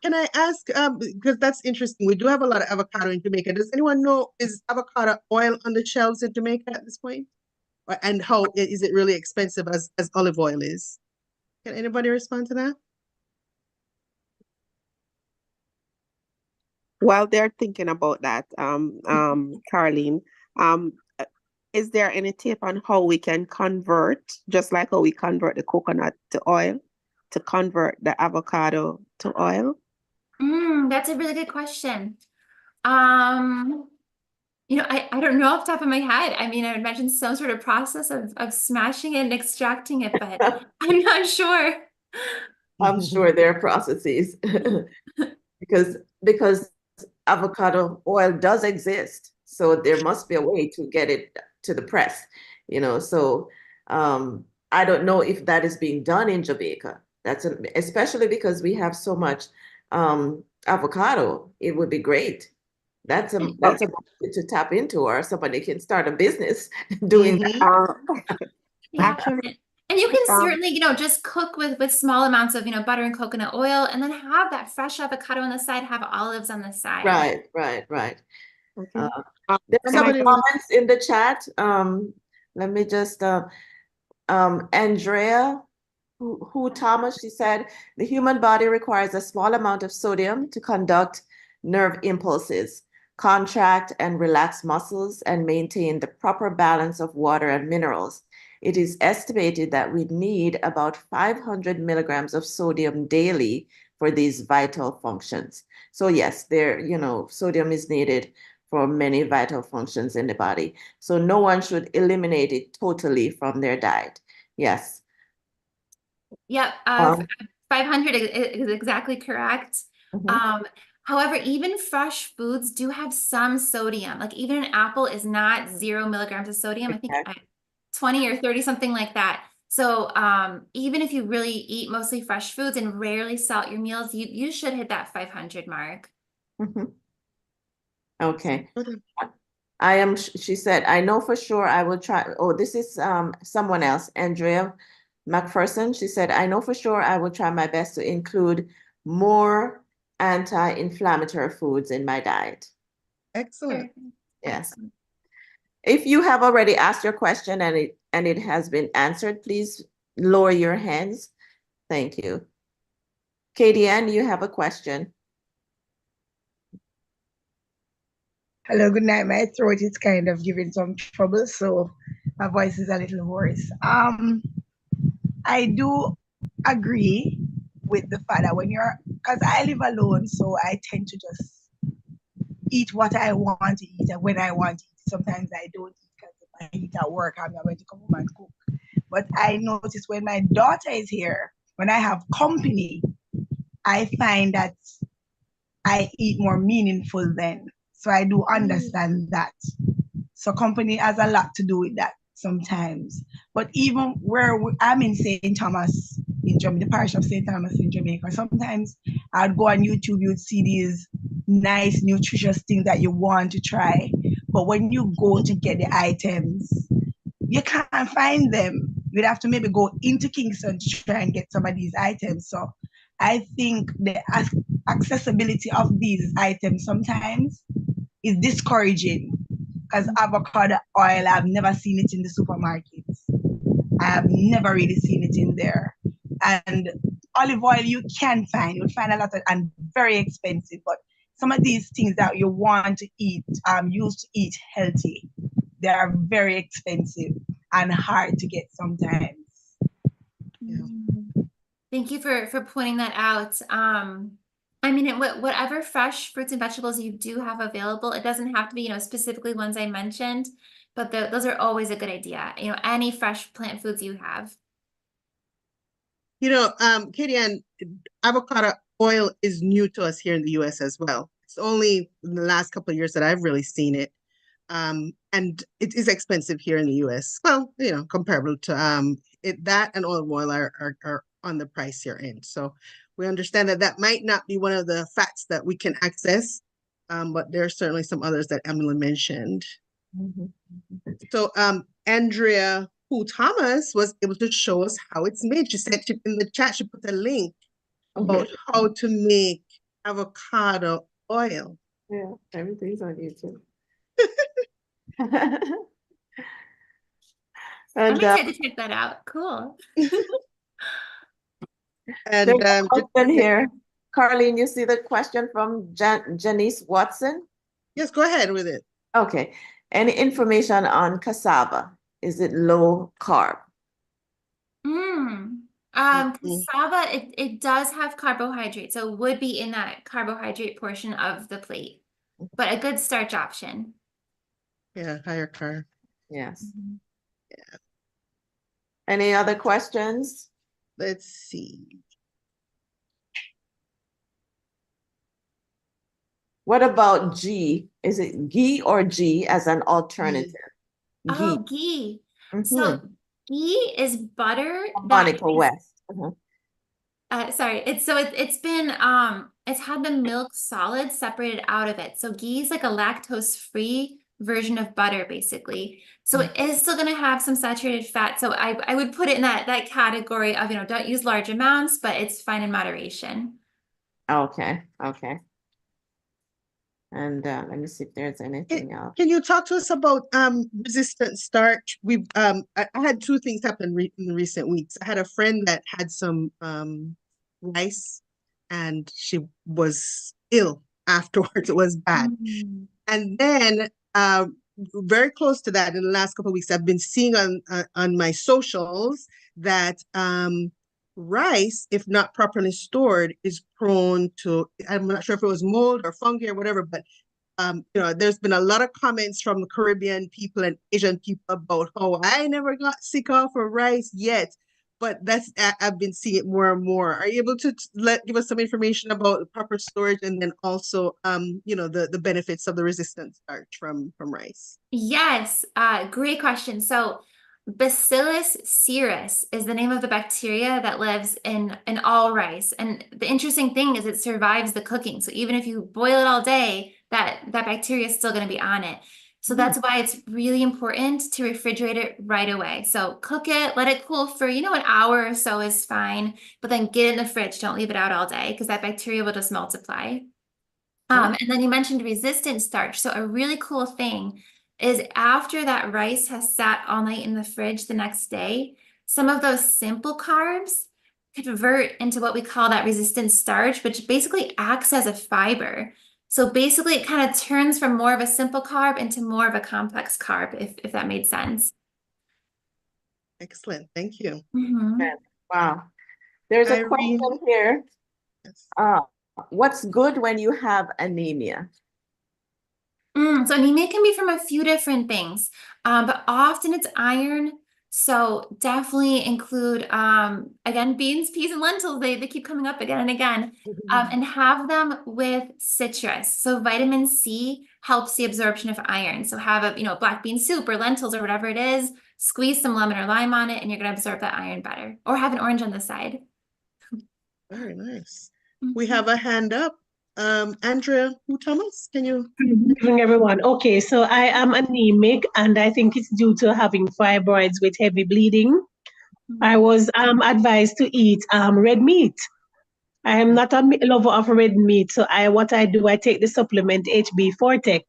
can I ask, because that's interesting. We do have a lot of avocado in Jamaica. Does anyone know, is avocado oil on the shelves in Jamaica at this point? And how is it really expensive as olive oil is? Can anybody respond to that? While they're thinking about that, Caroline, is there any tip on how we can convert, just like how we convert the coconut to oil, to convert the avocado to oil? That's a really good question. I don't know off the top of my head. I mean, I would imagine some sort of process of smashing it and extracting it, but I'm not sure. I'm sure there are processes because avocado oil does exist. So there must be a way to get it to the press, So I don't know if that is being done in Jamaica. Especially because we have so much avocado. It would be great. That's a market to tap into, or somebody can start a business doing that. Yeah. Actually, and you can certainly, just cook with small amounts of, butter and coconut oil, and then have that fresh avocado on the side, have olives on the side. Right. Okay. There's some Somebody wants- comments in the chat. Let me just Andrea, who Thomas, she said, the human body requires a small amount of sodium to conduct nerve impulses, contract and relax muscles, and maintain the proper balance of water and minerals. It is estimated that we need about 500 milligrams of sodium daily for these vital functions. So yes, sodium is needed for many vital functions in the body. So no one should eliminate it totally from their diet. Yes. Yep, 500 is exactly correct. Mhm. However, even fresh foods do have some sodium. Like even an apple is not 0 milligrams of sodium. I think 20 or 30, something like that. So even if you really eat mostly fresh foods and rarely salt your meals, you should hit that 500 mark. Mhm. Okay. Okay. She said, I know for sure I will try. Oh, this is someone else, Andrea McPherson. She said, I know for sure I will try my best to include more anti-inflammatory foods in my diet. Excellent. Yes. If you have already asked your question and it has been answered, please lower your hands. Thank you. Katie Ann, you have a question. Hello, good night. My throat is kind of giving some trouble, so my voice is a little hoarse. I do agree with the fact that because I live alone, so I tend to just eat what I want to eat and when I want to eat. Sometimes I don't eat because if I eat at work, I'm not going to come home and cook. But I notice when my daughter is here, when I have company, I find that I eat more meaningful then. So I do understand that. So company has a lot to do with that sometimes. But even I'm in St. Thomas in Jamaica, the parish of St. Thomas in Jamaica, sometimes I'd go on YouTube, you'd see these nice, nutritious things that you want to try. But when you go to get the items, you can't find them. You'd have to maybe go into Kingston to try and get some of these items. So I think the accessibility of these items sometimes is discouraging because avocado oil, I've never seen it in the supermarkets. I have never really seen it in there. And olive oil you can find. You'll find a lot of, and very expensive. But some of these things that you want to eat, used to eat healthy, they are very expensive and hard to get sometimes. Yeah. Thank you for pointing that out. I mean, whatever fresh fruits and vegetables you do have available, it doesn't have to be, specifically ones I mentioned, but those are always a good idea. Any fresh plant foods you have. Katie Ann, avocado oil is new to us here in the US as well. It's only in the last couple of years that I've really seen it. And it is expensive here in the US. Well, comparable to that and olive oil are on the pricier end. So we understand that might not be one of the fats that we can access, but there are certainly some others that Emily mentioned. Mm-hmm. So Andrea Thomas was able to show us how it's made. She said in the chat, she put a link about how to make avocado oil. Yeah, everything's on YouTube. I'm And excited to check that out. Cool. And there's a question here. Carlene, you see the question from Janice Watson? Yes, go ahead with it. Okay. Any information on cassava? Is it low carb? Cassava, it does have carbohydrates, so it would be in that carbohydrate portion of the plate, but a good starch option. Yeah, higher carb. Yes. Yeah. Any other questions? Let's see. What about ghee? Is it ghee or G as an alternative? Oh, ghee. Mhm. So ghee is butter Monica West. sorry, it's been it's had the milk solid separated out of it. So ghee is like a lactose-free version of butter, basically. So it is still going to have some saturated fat. So I would put it in that category of, don't use large amounts, but it's fine in moderation. Okay. And let me see if there's anything else. Can you talk to us about resistant starch? I had two things happen in recent weeks. I had a friend that had some rice and she was ill afterwards. It was bad. Mm. And then very close to that in the last couple of weeks, I've been seeing on my socials that rice, if not properly stored, is prone to, I'm not sure if it was mold or fungi or whatever, but there's been a lot of comments from the Caribbean people and Asian people about how I never got sick off of rice yet. But I've been seeing it more and more. Are you able to give us some information about the proper storage and then also the benefits of the resistant starch from rice? Yes, great question. So Bacillus cereus is the name of the bacteria that lives in all rice. And the interesting thing is it survives the cooking. So even if you boil it all day, that bacteria is still going to be on it. So that's why it's really important to refrigerate it right away. So cook it, let it cool for, an hour or so is fine, but then get it in the fridge. Don't leave it out all day because that bacteria will just multiply. And then you mentioned resistant starch. So a really cool thing is after that rice has sat all night in the fridge the next day, some of those simple carbs convert into what we call that resistant starch, which basically acts as a fiber. So basically it kind of turns from more of a simple carb into more of a complex carb, if that made sense. Excellent. Thank you. Mhm. Wow. There's a Irene. question here. Yes. What's good when you have anemia? So anemia can be from a few different things, but often it's iron. So definitely include, again, beans, peas, and lentils. They keep coming up again and again, and have them with citrus. So vitamin C helps the absorption of iron. So have a, black bean soup or lentils or whatever it is, squeeze some lemon or lime on it, and you're going to absorb that iron better. Or have an orange on the side. Very nice. We have a hand up. Andrea Thomas, can you? Good evening, everyone. Okay, so I am anemic, and I think it's due to having fibroids with heavy bleeding. I was advised to eat red meat. I am not a lover of red meat, so what I do, I take the supplement HB Fortex.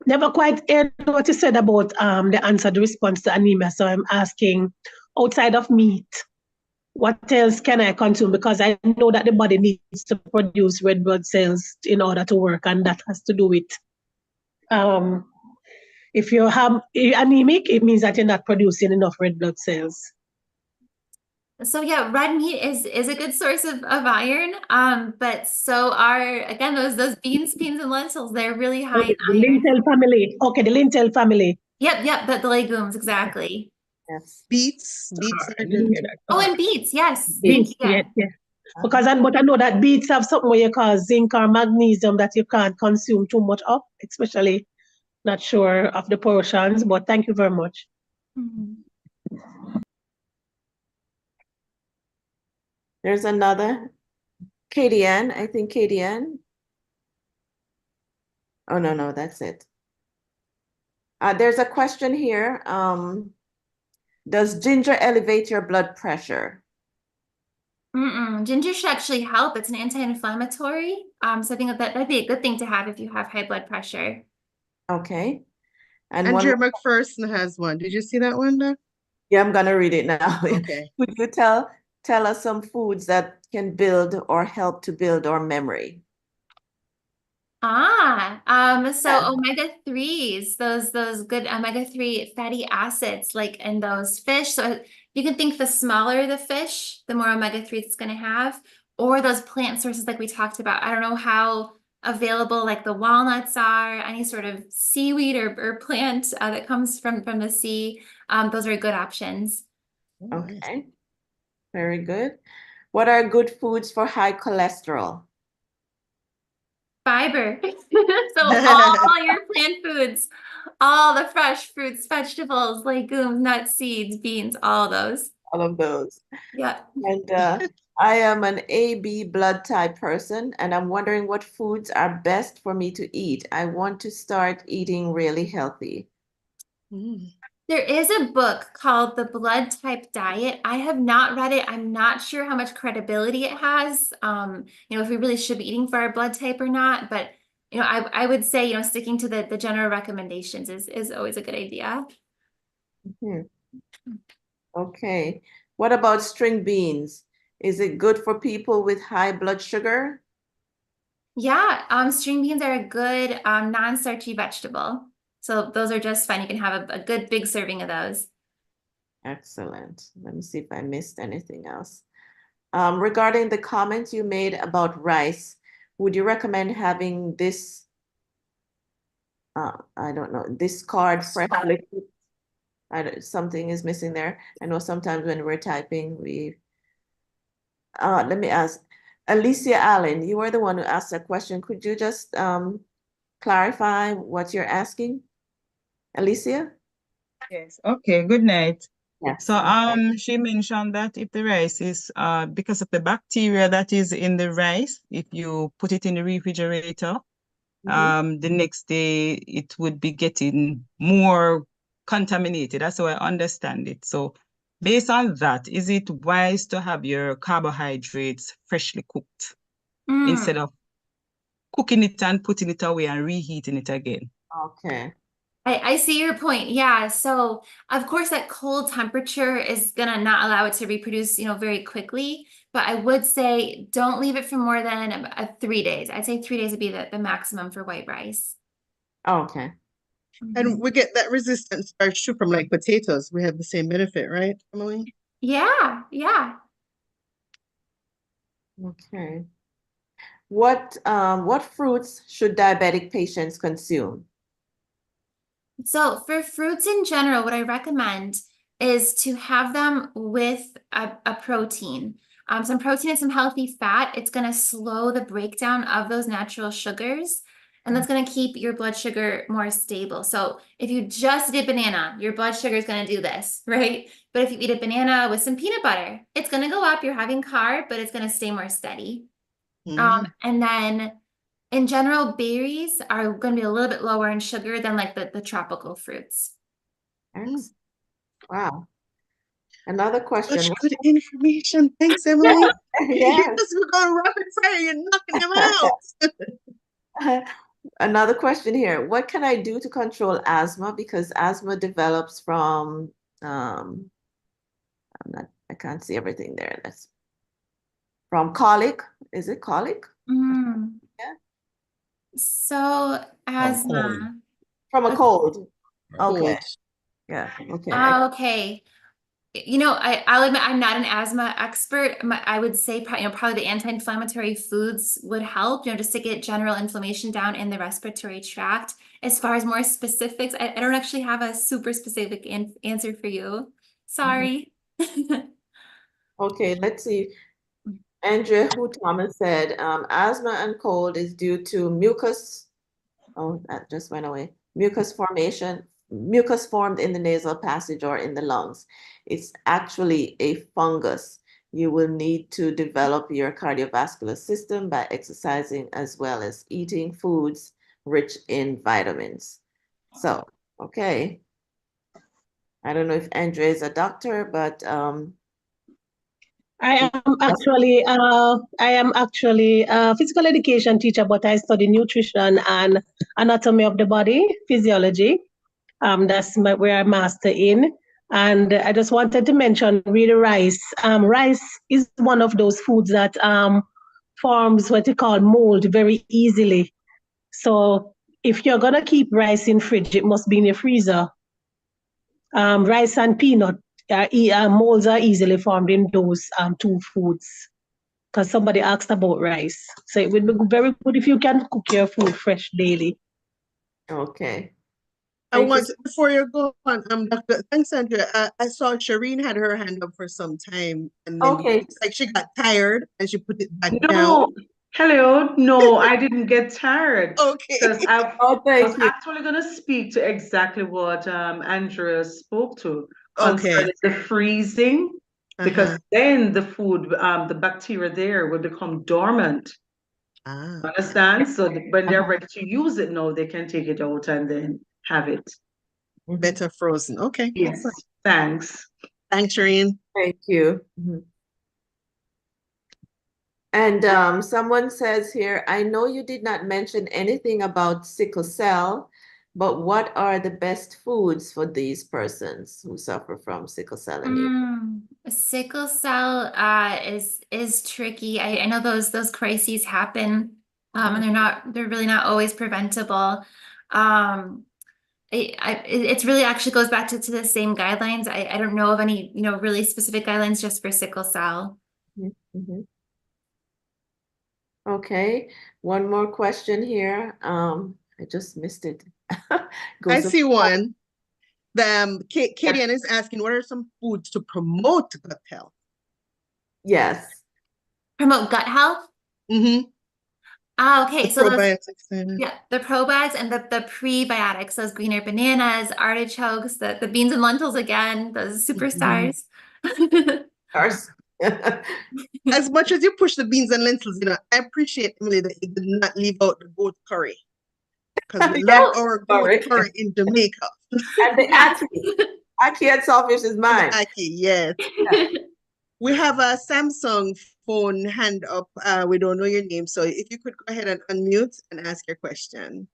Never quite heard what you said about the answer, the response to anemia. So I'm asking, outside of meat, what else can I consume? Because I know that the body needs to produce red blood cells in order to work, and that has to do with if you have anemic, it means that you're not producing enough red blood cells. So yeah, red meat is a good source of iron. But so are, again, those beans, and lentils. They're really high in The iron. lentil family. Okay, the lentil family. Yep, the legumes, exactly. Yes. Beets. Oh, and beets, yes. Beets, Thank you. yes. Because but I know that beets have something where you call zinc or magnesium that you can't consume too much of, especially not sure of the portions, but thank you very much. There's another. Katie Ann, I think Katie Ann. Oh, no, that's it. There's a question here. Does ginger elevate your blood pressure? Ginger should actually help. It's an anti-inflammatory. So I think that'd be a good thing to have if you have high blood pressure. Okay. And Andrea McPherson has one. Did you see that one, Doc? Yeah, I'm gonna read it now. Okay. Could you tell us some foods that can build or help to build our memory? So omega-3s, those good omega-3 fatty acids, like in those fish. So you can think the smaller the fish, the more omega-3 it's going to have, or those plant sources like we talked about. I don't know how available like the walnuts are, any sort of seaweed or plant that comes from the sea. Those are good options. Okay, very good. What are good foods for high cholesterol? Fiber. So all your plant foods, all the fresh fruits, vegetables, legumes, nuts, seeds, beans, all those. All of those. Yeah. And I am an AB blood type person, and I'm wondering what foods are best for me to eat. I want to start eating really healthy. There is a book called The Blood Type Diet. I have not read it. I'm not sure how much credibility it has. If we really should be eating for our blood type or not. But I would say, sticking to the general recommendations is always a good idea. Mhm. Okay. What about string beans? Is it good for people with high blood sugar? Yeah, string beans are a good non-starchy vegetable. So those are just fine. You can have a good big serving of those. Excellent. Let me see if I missed anything else. Regarding the comment you made about rice, would you recommend having this, I don't know, discard freshly cooked? Something is missing there. I know sometimes when we're typing, let me ask, Alicia Allen, you were the one who asked that question. Could you just clarify what you're asking? Alicia? Yes, okay, good night. Yes. So she mentioned that if the rice is because of the bacteria that is in the rice, if you put it in the refrigerator, the next day it would be getting more contaminated. That's how I understand it. So based on that, is it wise to have your carbohydrates freshly cooked instead of cooking it and putting it away and reheating it again? Okay. I see your point. Yeah. So of course that cold temperature is gonna not allow it to reproduce, very quickly. But I would say don't leave it for more than 3 days. I'd say 3 days would be the maximum for white rice. Okay. And we get that resistant starch too from like potatoes. We have the same benefit, right, Emily? Yeah, yeah. Okay. What fruits should diabetic patients consume? So for fruits in general, what I recommend is to have them with a protein. Some protein and some healthy fat. It's going to slow the breakdown of those natural sugars, and that's going to keep your blood sugar more stable. So if you just eat a banana, your blood sugar is going to do this, right? But if you eat a banana with some peanut butter, it's going to go up. You're having carb, but it's going to stay more steady. And then in general, berries are going to be a little bit lower in sugar than like the tropical fruits. Excellent. Wow. Another question. Such good information. Thanks, Emily. Yes. Yes, we're going rapid fire. You're knocking them out. Another question here. What can I do to control asthma? Because asthma develops from, I can't see everything there. That's from colic. Is it colic? Yeah. So asthma. From a cold. Okay. Cold. Yeah. Okay. Okay. I'll admit I'm not an asthma expert. I would say probably the anti-inflammatory foods would help, just to get general inflammation down in the respiratory tract. As far as more specifics, I don't actually have a super specific answer for you. Sorry. Okay, let's see. Andrea Hu Thomas said, asthma and cold is due to mucus. Oh, that just went away. Mucus formation, mucus formed in the nasal passage or in the lungs. It's actually a fungus. You will need to develop your cardiovascular system by exercising as well as eating foods rich in vitamins. So, okay. I don't know if Andrea is a doctor, but I am actually a physical education teacher, but I study nutrition and anatomy of the body, physiology. That's where I master in. And I just wanted to mention really rice. Rice is one of those foods that forms what you call mold very easily. So if you're gonna keep rice in fridge, it must be in your freezer. Rice and peanut molds are easily formed in those two foods. Because somebody asked about rice. So it would be very good if you can cook your food fresh daily. okay. Before you go on, Dr. Thanks, Andrea. I saw Shireen had her hand up for some time, and then it's like she got tired and she put it back down. Hello. No, I didn't get tired. Okay. Because I was actually going to speak to exactly what Andrea spoke to concerning the freezing, because then the food, the bacteria there will become dormant. Understand? So when they're ready to use it now, they can take it out and then have it. better frozen. Okay. Yes, thanks. Thanks, Shireen. Thank you. And someone says here, I know you did not mention anything about sickle cell, but what are the best foods for these persons who suffer from sickle cell anemia? Sickle cell is tricky. I know those crises happen, and they're really not always preventable. It's really actually goes back to the same guidelines. I don't know of any, really specific guidelines just for sickle cell. Okay, one more question here. I just missed it. I see one. Katie Ann is asking, what are some foods to promote gut health? Yes. Promote gut health? Mm-hmm. Okay. The So probiotics. the probiotics and the prebiotics, those greener bananas, artichokes, the beans and lentils again, those superstars. As much as you push the beans and lentils, I appreciate, Emily, that you did not leave out the goat curry. Because we love our goat curry in Jamaica. And the ackee and saltfish is mine. Ackee, yes. Yeah. We have a Samsung phone hand up. We don't know your name. So if you could go ahead and unmute and ask your question.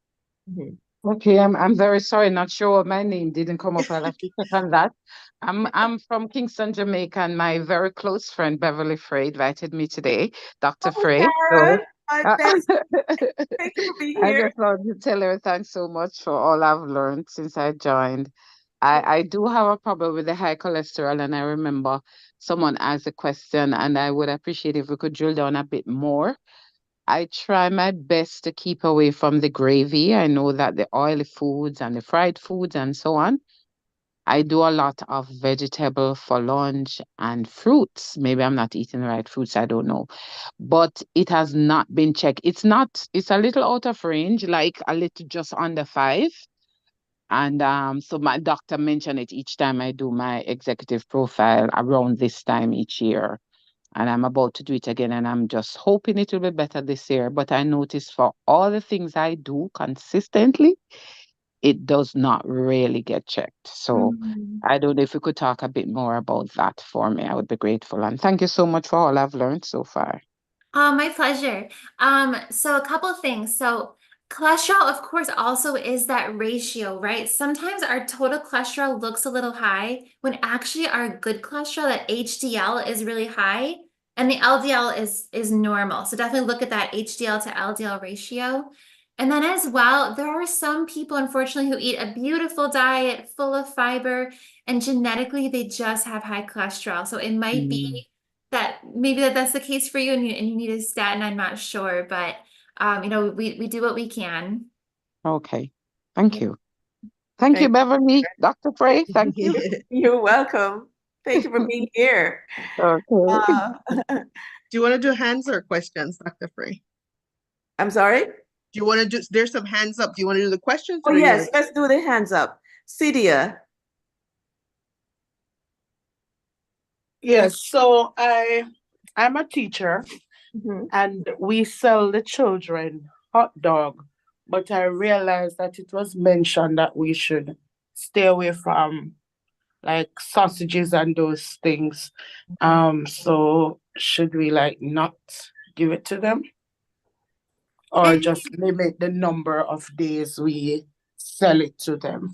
Okay, I'm very sorry, not sure my name didn't come up. I'll have to check on that. I'm from Kingston, Jamaica, and my very close friend Beverly Frey invited me today, Dr. Frey. So, Thank you for being I here. just want to tell her thanks so much for all I've learned since I joined. I do have a problem with the high cholesterol, and I remember someone asked a question, and I would appreciate if we could drill down a bit more. I try my best to keep away from the gravy. I know that the oily foods and the fried foods and so on. I do a lot of vegetable for lunch and fruits. Maybe I'm not eating the right fruits, I don't know. But it has not been checked. It's a little out of range, like a little just under 5. And so my doctor mentioned it each time I do my executive profile around this time each year. And I'm about to do it again, and I'm just hoping it will be better this year. But I notice for all the things I do consistently, it does not really get checked. So I don't know if we could talk a bit more about that for me. I would be grateful. And thank you so much for all I've learned so far. My pleasure. So a couple of things. So cholesterol, of course, also is that ratio, right? Sometimes our total cholesterol looks a little high when actually our good cholesterol, that HDL, is really high, and the LDL is normal. So definitely look at that HDL to LDL ratio. And then as well, there are some people, unfortunately, who eat a beautiful diet full of fiber, and genetically they just have high cholesterol. So it might be that maybe that's the case for you, and you need a statin. I'm not sure, but we do what we can. Okay. Thank you. Thank you, Beverly. Dr. Frey, thank you. You're welcome. Thank you for being here. Okay. Do you want to do hands or questions, Dr. Frey? I'm sorry? Do you want to do, there's some hands up. Do you want to do the questions? Oh, yes, let's do the hands up. Cydia. Yes, so I'm a teacher, and we sell the children hot dog, but I realized that it was mentioned that we should stay away from like sausages and those things. So should we not give it to them? Or just limit the number of days we sell it to them?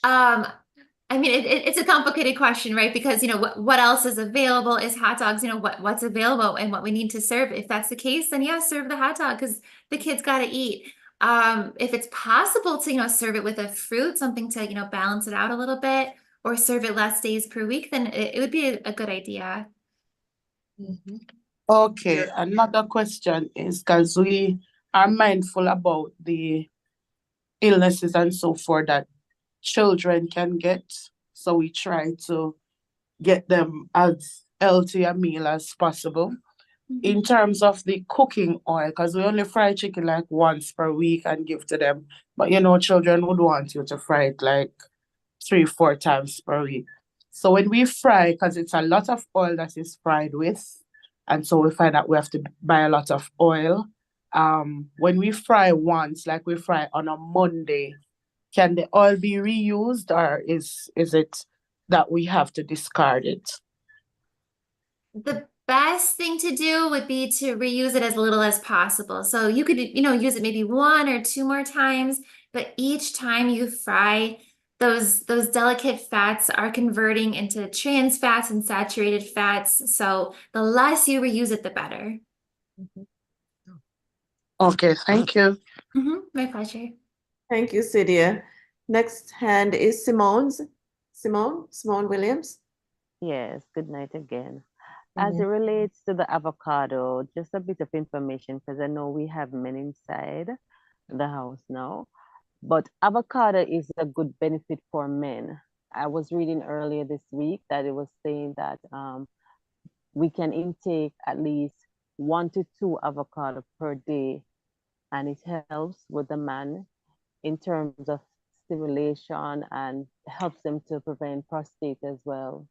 I mean, it's a complicated question, right? Because, what else is available? Is hot dogs, what's available and what we need to serve. If that's the case, then yeah, serve the hot dog because the kids got to eat. If it's possible to, serve it with a fruit, something to, balance it out a little bit, or serve it less days per week, then it would be a good idea. Okay, another question is because we are mindful about the illnesses and so forth that children can get. So we try to get them as healthy a meal as possible. In terms of the cooking oil, because we only fry chicken like once per week and give to them. But children would want you to fry it like 3-4 times per week. So when we fry, because it's a lot of oil that is fried with, and so we find that we have to buy a lot of oil. When we fry once, like we fry on a Monday, can the oil be reused, or is it that we have to discard it? The best thing to do would be to reuse it as little as possible. So you could, use it maybe 1 or 2 more times, but each time you fry, those delicate fats are converting into trans fats and saturated fats. So the less you reuse it, the better. Okay, thank you. My pleasure. Thank you, Cydia. Next hand is Simone's. Simone Williams. Yes, good night again. Good As it night. relates to the avocado, just a bit of information because I know we have men inside the house now. But avocado is a good benefit for men. I was reading earlier this week that it was saying that we can intake at least 1 to 2 avocado per day, and it helps with the man in terms of stimulation and helps them to prevent prostate as well.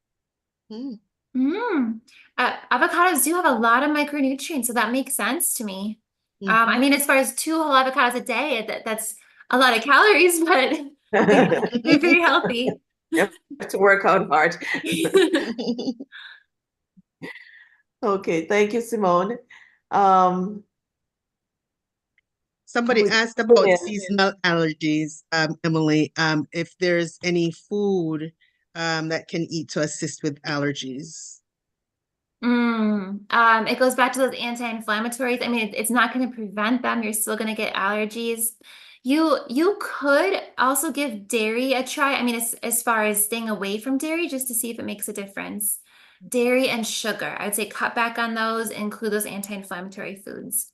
Avocados do have a lot of micronutrients, so that makes sense to me. I mean, as far as 2 whole avocados a day, that's a lot of calories, but they're very healthy. You have to work out hard. Okay, thank you, Simone. Somebody asked about Yeah. seasonal allergies, Emily, if there's any food that can eat to assist with allergies. It goes back to those anti-inflammatories. I mean, it's not going to prevent them. You're still going to get allergies. You could also give dairy a try. I mean, as far as staying away from dairy, just to see if it makes a difference. Dairy and sugar, I'd say cut back on those, include those anti-inflammatory foods.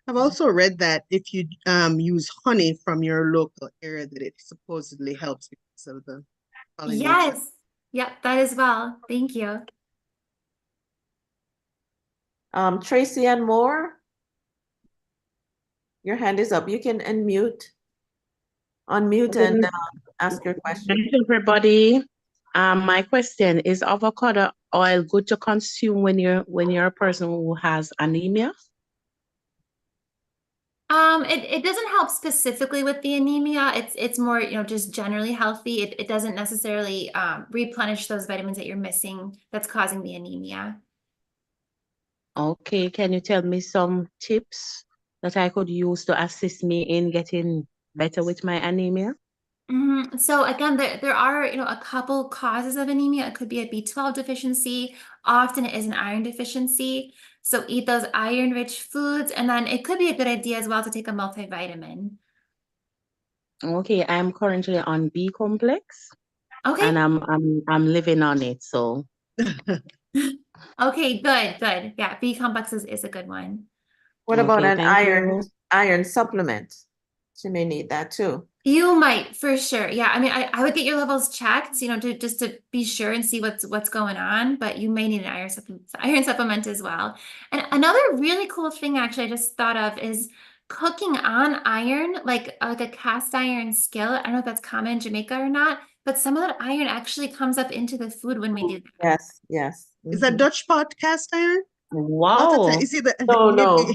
I've also read that if you use honey from your local area, that it supposedly helps because of the pollination. Yes. Yep, that as well. Thank you. Tracy Ann Moore, your hand is up. You can unmute and ask your question. Hi, everybody. My question is avocado oil good to consume when you're a person who has anemia? It doesn't help specifically with the anemia. It's more, just generally healthy. It doesn't necessarily replenish those vitamins that you're missing that's causing the anemia. Okay, can you tell me some tips that I could use to assist me in getting better with my anemia? So again, there are, a couple causes of anemia. It could be a B12 deficiency. Often it is an iron deficiency. So eat those iron-rich foods, and then it could be a good idea as well to take a multivitamin. Okay, I'm currently on B complex. Okay. And I'm living on it, so. Okay, good. Yeah, B complex is a good one. What about Okay, an thank you. iron supplement? She may need that too. You might, for sure. Yeah, I mean, I would get your levels checked, just to be sure and see what's going on, but you may need an iron supplement as well. And another really cool thing actually I just thought of is cooking on iron, like a cast iron skillet. I don't know if that's common in Jamaica or not, but some of that iron actually comes up into the food when we do that. Yes. Is that Dutch pot cast iron? Wow. You see the No.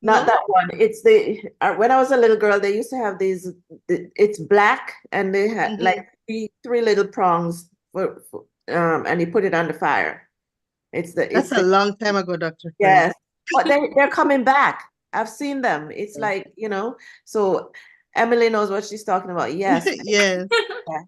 Not that one. It's when I was a little girl, they used to have these. It's black, and they had like three little prongs and you put it on the fire. That's a long time ago, Dr. Yes, but they're coming back. I've seen them. It's like, so Emily knows what she's talking about. Yes. Yes. Yeah.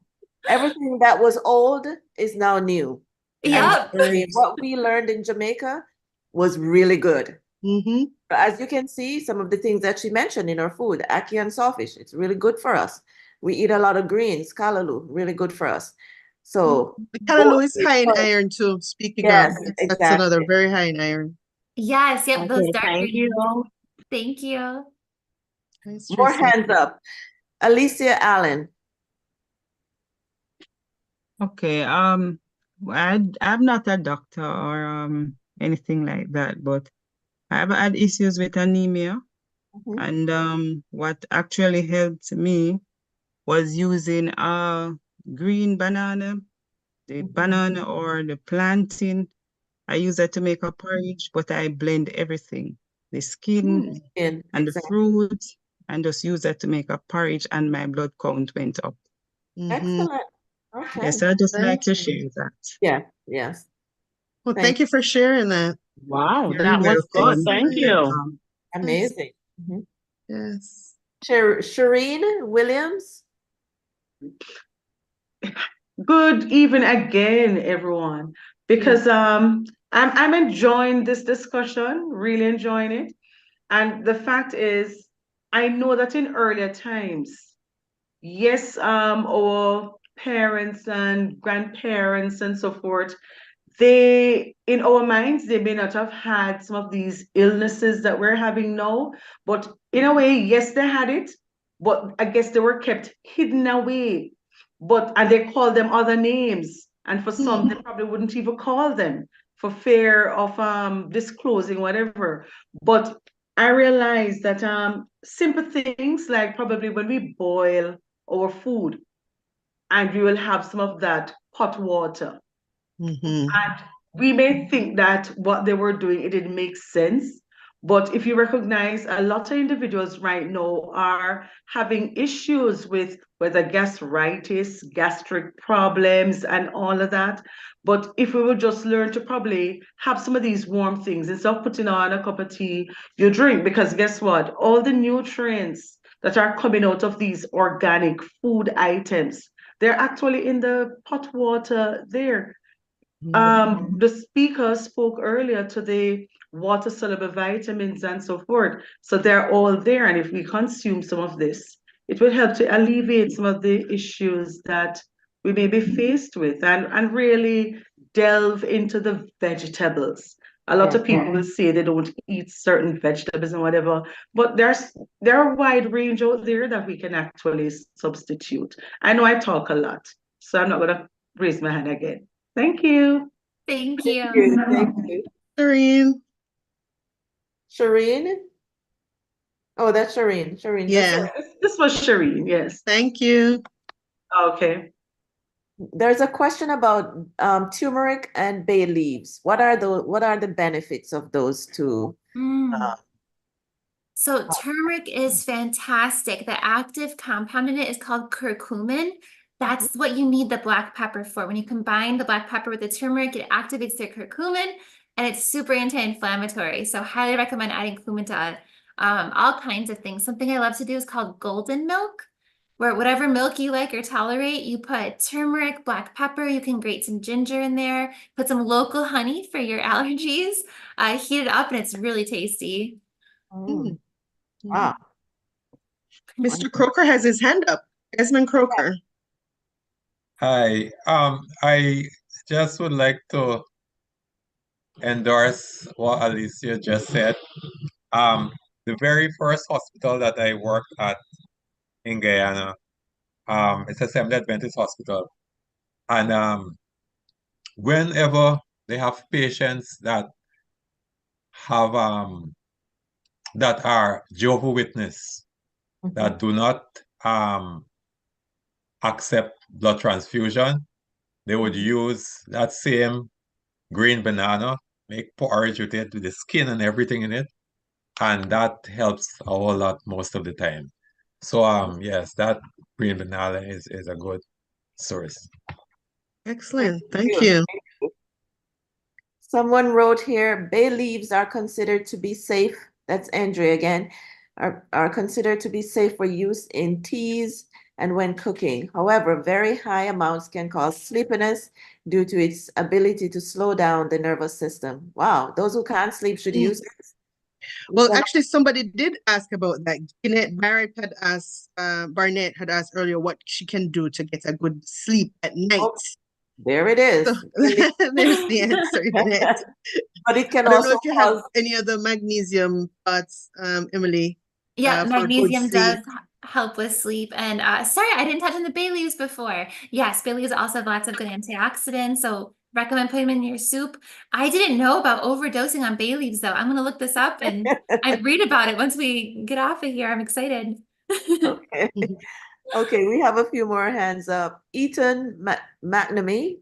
Everything that was old is now new. Yeah. What we learned in Jamaica was really good. But as you can see, some of the things that she mentioned in our food, ackee and sawfish, it's really good for us. We eat a lot of greens, callaloo, really good for us. So the callaloo is high in iron too. Speaking of, that's another very high in iron. Yes, yep, those Okay, dark thank greens. you. Thank you. More hands up. Alicia Allen. Okay, I'm not a doctor or anything like that, but I've had issues with anemia, and what actually helped me was using green banana, the banana or the plantain. I use that to make a porridge, but I blend everything, the skin and the fruit, and just use that to make a porridge, and my blood count went up. Excellent. Okay. Yes, I just like Thank to you. share that. Yeah, yes. Well, Thank thank you for sharing that. Wow, You're that was good. welcome. Thank you. Welcome. Amazing. Mhm. Yes. Shireen Williams. Good evening again, everyone. Because I'm enjoying this discussion, really enjoying it. And the fact is, I know that in earlier times, yes, our parents and grandparents and so forth, they, in our minds, they may not have had some of these illnesses that we're having now, but in a way, yes, they had it, but I guess they were kept hidden away. And they call them other names. And for some, they probably wouldn't even call them for fear of disclosing whatever. But I realized that simple things like probably when we boil our food and we will have some of that hot water. And we may think that what they were doing, it didn't make sense. But if you recognize, a lot of individuals right now are having issues with whether gastritis, gastric problems, and all of that. But if we would just learn to probably have some of these warm things instead of putting on a cup of tea, you drink, because guess what? All the nutrients that are coming out of these organic food items, they're actually in the hot water there. The speaker spoke earlier to the water-soluble vitamins and so forth. So they're all there. And if we consume some of this, it will help to alleviate some of the issues that we may be faced with and really delve into the vegetables. A lot of people will say they don't eat certain vegetables and whatever, but there are a wide range out there that we can actually substitute. I know I talk a lot, so I'm not going to raise my hand again. Thank you. Thank you. Thank you. Shireen. Shireen? Oh, that's Shireen. Shireen. Yeah. This was Shireen, yes. Thank you. Okay. There's a question about turmeric and bay leaves. What are the benefits of those two? So turmeric is fantastic. The active compound in it is called curcumin. That's what you need the black pepper for. When you combine the black pepper with the turmeric, it activates the curcumin, and it's super anti-inflammatory. So highly recommend adding cumin to all kinds of things. Something I love to do is called golden milk, where whatever milk you like or tolerate, you put turmeric, black pepper, you can grate some ginger in there, put some local honey for your allergies, heat it up, and it's really tasty. Wow. Mr. Croker has his hand up. Desmond Croker. Hi, I just would like to endorse what Alicia just said. The very first hospital that I worked at in Guyana, it's a Seventh Adventist hospital. And whenever they have patients that have that are Jehovah's Witness, that do not accept blood transfusion, they would use that same green banana, make porridge with it, with the skin and everything in it, and that helps a whole lot most of the time. So yes, that green banana is a good source. Excellent. Thank you. Someone wrote here, bay leaves are considered to be safe. That's Andrea again. Are considered to be safe for use in teas and when cooking. However, very high amounts can cause sleepiness due to its ability to slow down the nervous system. Wow, those who can't sleep should use this. Well, actually, somebody did ask about that. Barnett had asked earlier what she can do to get a good sleep at night. Oh, there it is. So, there's the answer. But it can I don't also know if you have any other magnesium thoughts, Emily. Yeah, for good magnesium does sleep. help with sleep. And sorry, I didn't touch on the bay leaves before. Yes, bay leaves also have lots of good antioxidants. So recommend putting them in your soup. I didn't know about overdosing on bay leaves though. I'm gonna look this up and I read about it once we get off of here. I'm excited. Okay. Okay, we have a few more hands up. Ethan McNamee.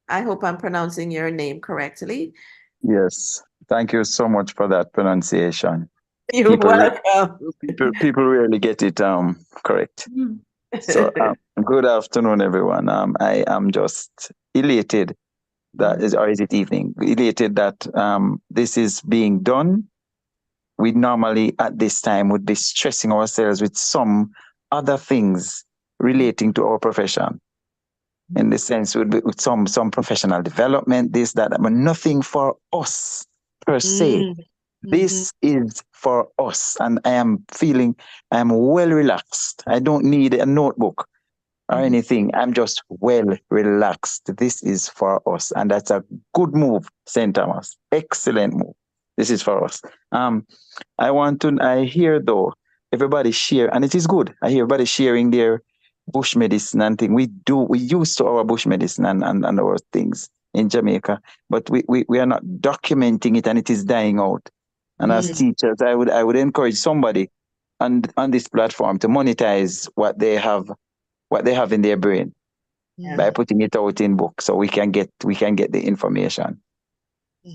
I hope I'm pronouncing your name correctly. Yes, thank you so much for that pronunciation. You're People, welcome. people rarely get it correct. So good afternoon, everyone. I am just elated that is, or is it evening? Elated that this is being done. We normally at this time would be stressing ourselves with some other things relating to our profession. In the sense would be with some professional development, this, that, but nothing for us per se. This is for us, and I am well relaxed. I don't need a notebook or anything. I'm just well relaxed. This is for us, and that's a good move, St. Thomas. Excellent move. This is for us. I hear though everybody share, and it is good. I hear everybody sharing their bush medicine and thing. We used to our bush medicine and our things in Jamaica, but we are not documenting it, and it is dying out. And as teachers, I would encourage somebody on this platform to monetize what they have in their brain by putting it out in book, so we can get the information.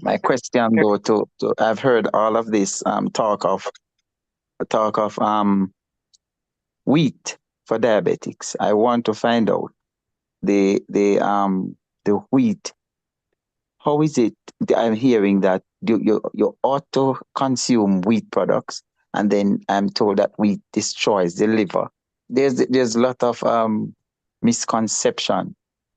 My question though, to I've heard all of this talk of wheat for diabetics. I want to find out the wheat. How is it? I'm hearing that you ought to consume wheat products, and then I'm told that wheat destroys the liver. There's a lot of misconception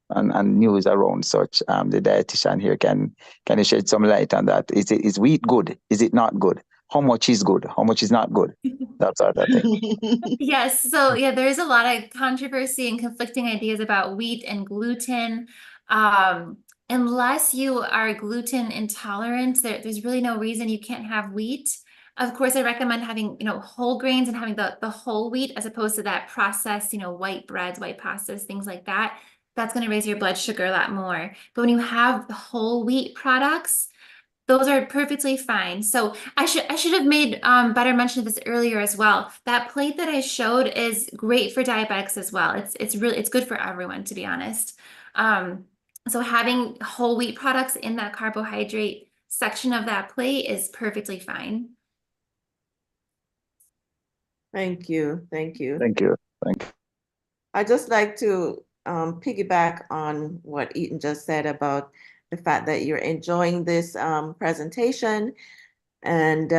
and news around such. The dietitian here can you shed some light on that? Is wheat good? Is it not good? How much is good? How much is not good? That sort of thing. Yes, so yeah, there's a lot of controversy and conflicting ideas about wheat and gluten. Unless you are gluten intolerant, there's really no reason you can't have wheat. Of course, I recommend having, whole grains and having the whole wheat as opposed to that processed, white breads, white pastas, things like that. That's going to raise your blood sugar a lot more. But when you have the whole wheat products, those are perfectly fine. So I should have made better mention of this earlier as well. That plate that I showed is great for diabetics as well. It's good for everyone, to be honest. So having whole wheat products in that carbohydrate section of that plate is perfectly fine. Thank you. Thank you. Thank you. Thank you. I'd just like to piggyback on what Eaton just said about the fact that you're enjoying this presentation. And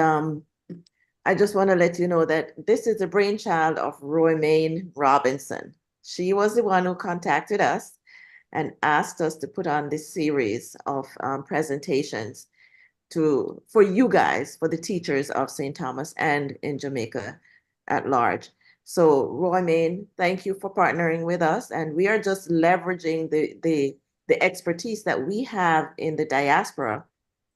I just want to let you know that this is the brainchild of Roymaine Robinson. She was the one who contacted us and asked us to put on this series of presentations for you guys, for the teachers of St. Thomas and in Jamaica at large. So Roymaine, thank you for partnering with us. And we are just leveraging the expertise that we have in the diaspora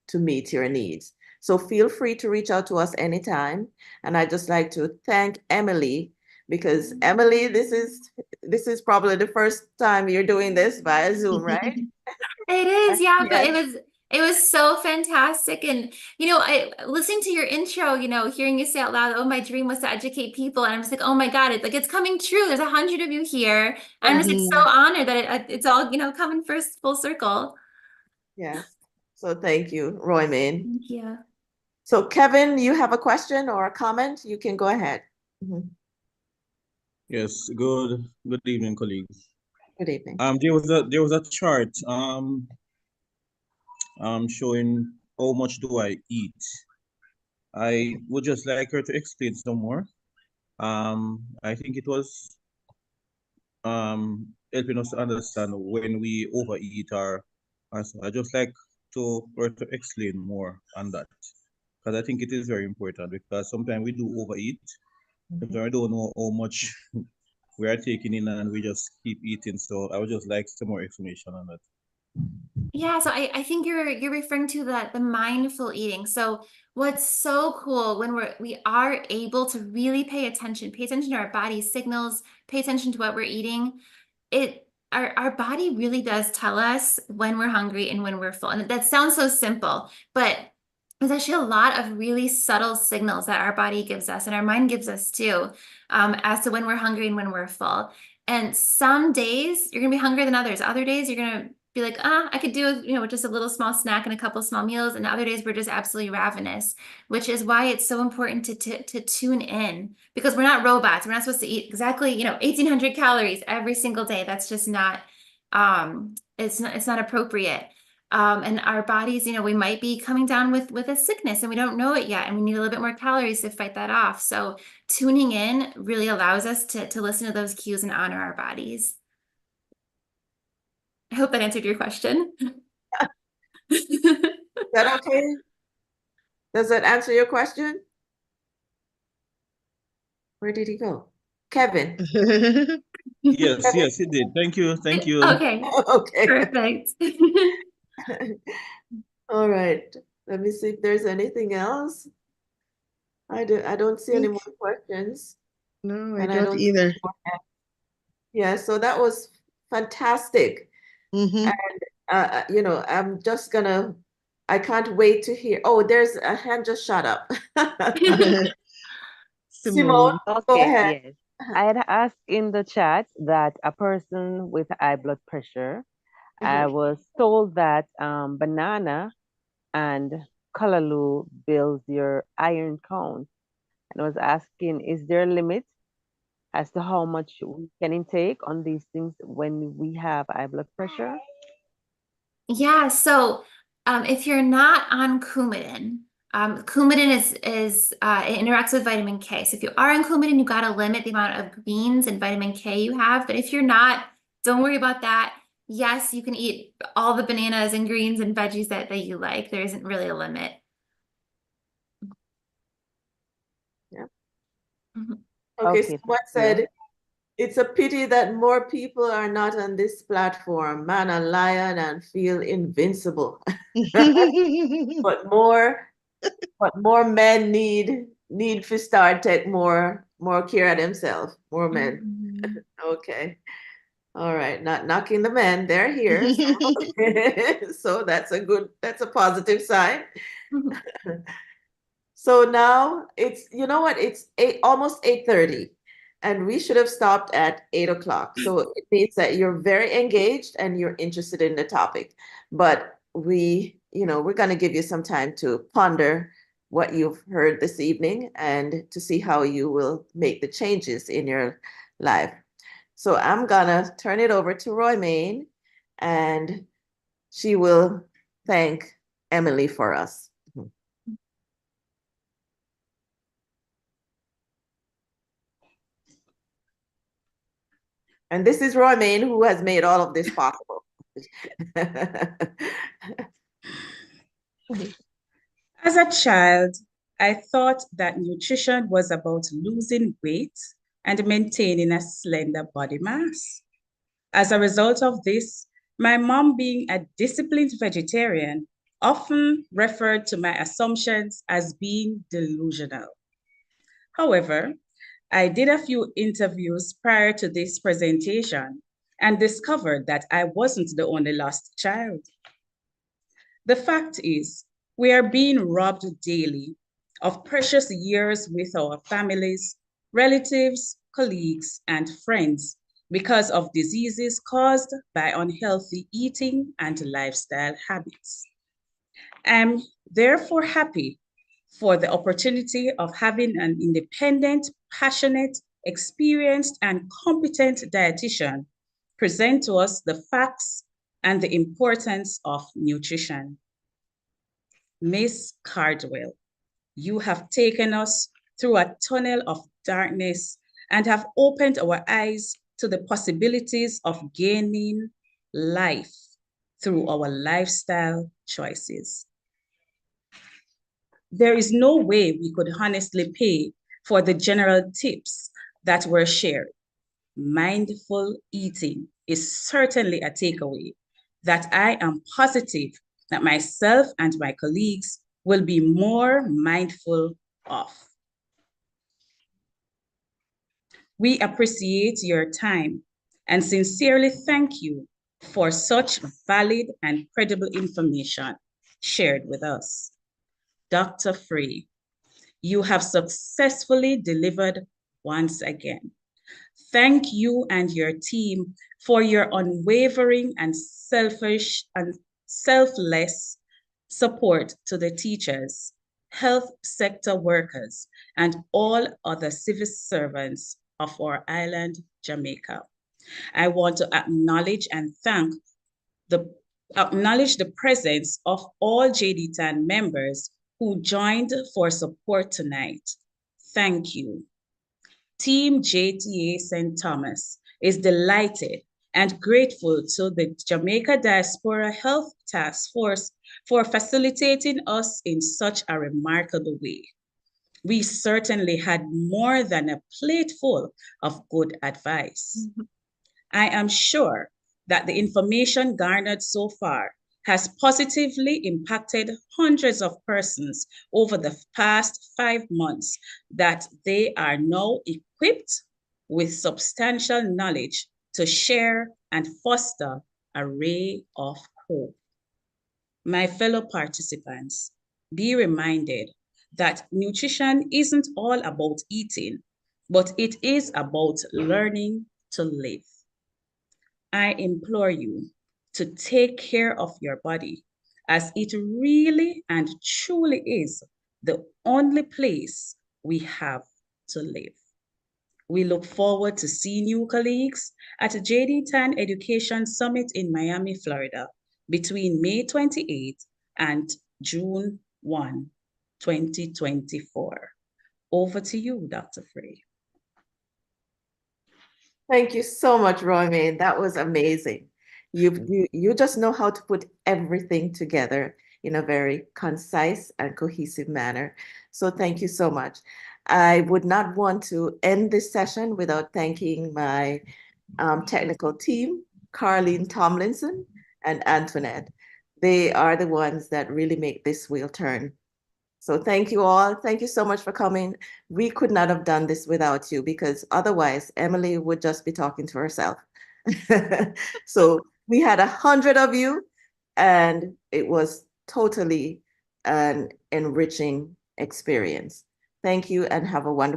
to meet your needs. So feel free to reach out to us anytime. And I'd just like to thank Emily, because Emily, this is probably the first time you're doing this via Zoom, right? It is, yeah, but Yes. it was so fantastic. And, I listening to your intro, hearing you say out loud, oh, my dream was to educate people. And I'm just like, oh my God, it's coming true. There's 100 of you here. I'm just so honored that it's all, coming full circle. Yes. So thank you, Roymaine. Thank you. So Kevin, you have a question or a comment? You can go ahead. Yes, good evening, colleagues. Good evening. There was a chart showing how much do I eat. I would just like her to explain some more. I think it was helping us to understand when we overeat or so. I just like her to explain more on that, because I think it is very important, because sometimes we do overeat. Sometimes we don't know how much we are taking in and we just keep eating. So I would just like some more explanation on that. Yeah, so I think you're referring to the mindful eating. So what's so cool when we are able to really pay attention to our body's signals, pay attention to what we're eating, our body really does tell us when we're hungry and when we're full. And that sounds so simple, but there's actually a lot of really subtle signals that our body gives us and our mind gives us too, as to when we're hungry and when we're full. And some days you're gonna be hungrier than others. Other days you're gonna be like, I could do, just a little small snack and a couple small meals. And other days we're just absolutely ravenous, which is why it's so important to tune in, because we're not robots. We're not supposed to eat exactly, 1,800 calories every single day. That's just not, it's not appropriate. And our bodies, we might be coming down with a sickness and we don't know it yet. And we need a little bit more calories to fight that off. So tuning in really allows us to listen to those cues and honor our bodies. I hope that answered your question. Is that okay? Does that answer your question? Where did he go? Kevin. Yes, Kevin? yes, it did. Thank you. Thank you. Okay. Okay. Perfect. All right. Let me see if there's anything else. I don't see any more questions. No, I And don't see either. any more hands. Yeah, so that was fantastic. And I'm just gonna, I can't wait to hear. Oh, there's a hand just shot up. Simone, go Okay, ahead. yes. I had asked in the chat that a person with high blood pressure, I was told that banana and callaloo builds your iron count. And I was asking, is there a limit as to how much we can intake on these things when we have high blood pressure? Yeah, so if you're not on Coumadin, Coumadin is it interacts with vitamin K. So if you are on Coumadin, you got to limit the amount of greens and vitamin K you have. But if you're not, don't worry about that. Yes, you can eat all the bananas and greens and veggies that you like. There isn't really a limit. Yeah. Mhm. Okay, Okay, someone said, it's a pity that more people are not on this platform. Man, a lion and feel invincible. But more men need to start take more care of themselves. More men. Okay. All right. Not knocking the men. They're here. So that's a positive sign. So now it's, you know what? It's almost 8:30. And we should have stopped at 8 o'clock. So it means that you're very engaged and you're interested in the topic. But we're going to give you some time to ponder what you've heard this evening and to see how you will make the changes in your life. So I'm going to turn it over to Roy Main, and she will thank Emily for us. And this is Roy Main, who has made all of this possible. As a child, I thought that nutrition was about losing weight and maintaining a slender body mass. As a result of this, my mom, being a disciplined vegetarian, often referred to my assumptions as being delusional. However, I did a few interviews prior to this presentation and discovered that I wasn't the only lost child. The fact is, we are being robbed daily of precious years with our families, relatives, colleagues, and friends because of diseases caused by unhealthy eating and lifestyle habits. I'm therefore happy for the opportunity of having an independent, passionate, experienced, and competent dietitian present to us the facts and the importance of nutrition. Miss Cardwell, you have taken us through a tunnel of darkness and have opened our eyes to the possibilities of gaining life through our lifestyle choices. There is no way we could honestly pay for the general tips that were shared. Mindful eating is certainly a takeaway that I am positive that myself and my colleagues will be more mindful of. We appreciate your time and sincerely thank you for such valid and credible information shared with us. Dr. Free, you have successfully delivered once again. Thank you and your team for your unwavering and selfless support to the teachers, health sector workers, and all other civil servants of our island, Jamaica. I want to acknowledge the presence of all JD10 members who joined for support tonight. Thank you. Team JTA St. Thomas is delighted and grateful to the Jamaica Diaspora Health Task Force for facilitating us in such a remarkable way. We certainly had more than a plate full of good advice. I am sure that the information garnered so far has positively impacted hundreds of persons over the past 5 months, that they are now equipped with substantial knowledge to share and foster a ray of hope. My fellow participants, be reminded that nutrition isn't all about eating, but it is about learning to live. I implore you to take care of your body, as it really and truly is the only place we have to live. We look forward to seeing you colleagues at JD10 Education Summit in Miami, Florida, between May 28th and June 1, 2024. Over to you, Dr. Frey. Thank you so much, Romaine. That was amazing. You just know how to put everything together in a very concise and cohesive manner. So thank you so much. I would not want to end this session without thanking my technical team, Carleen Tomlinson and Antoinette. They are the ones that really make this wheel turn. So thank you all. Thank you so much for coming. We could not have done this without you, because otherwise Emily would just be talking to herself. So we had 100 of you, and it was totally an enriching experience. Thank you and have a wonderful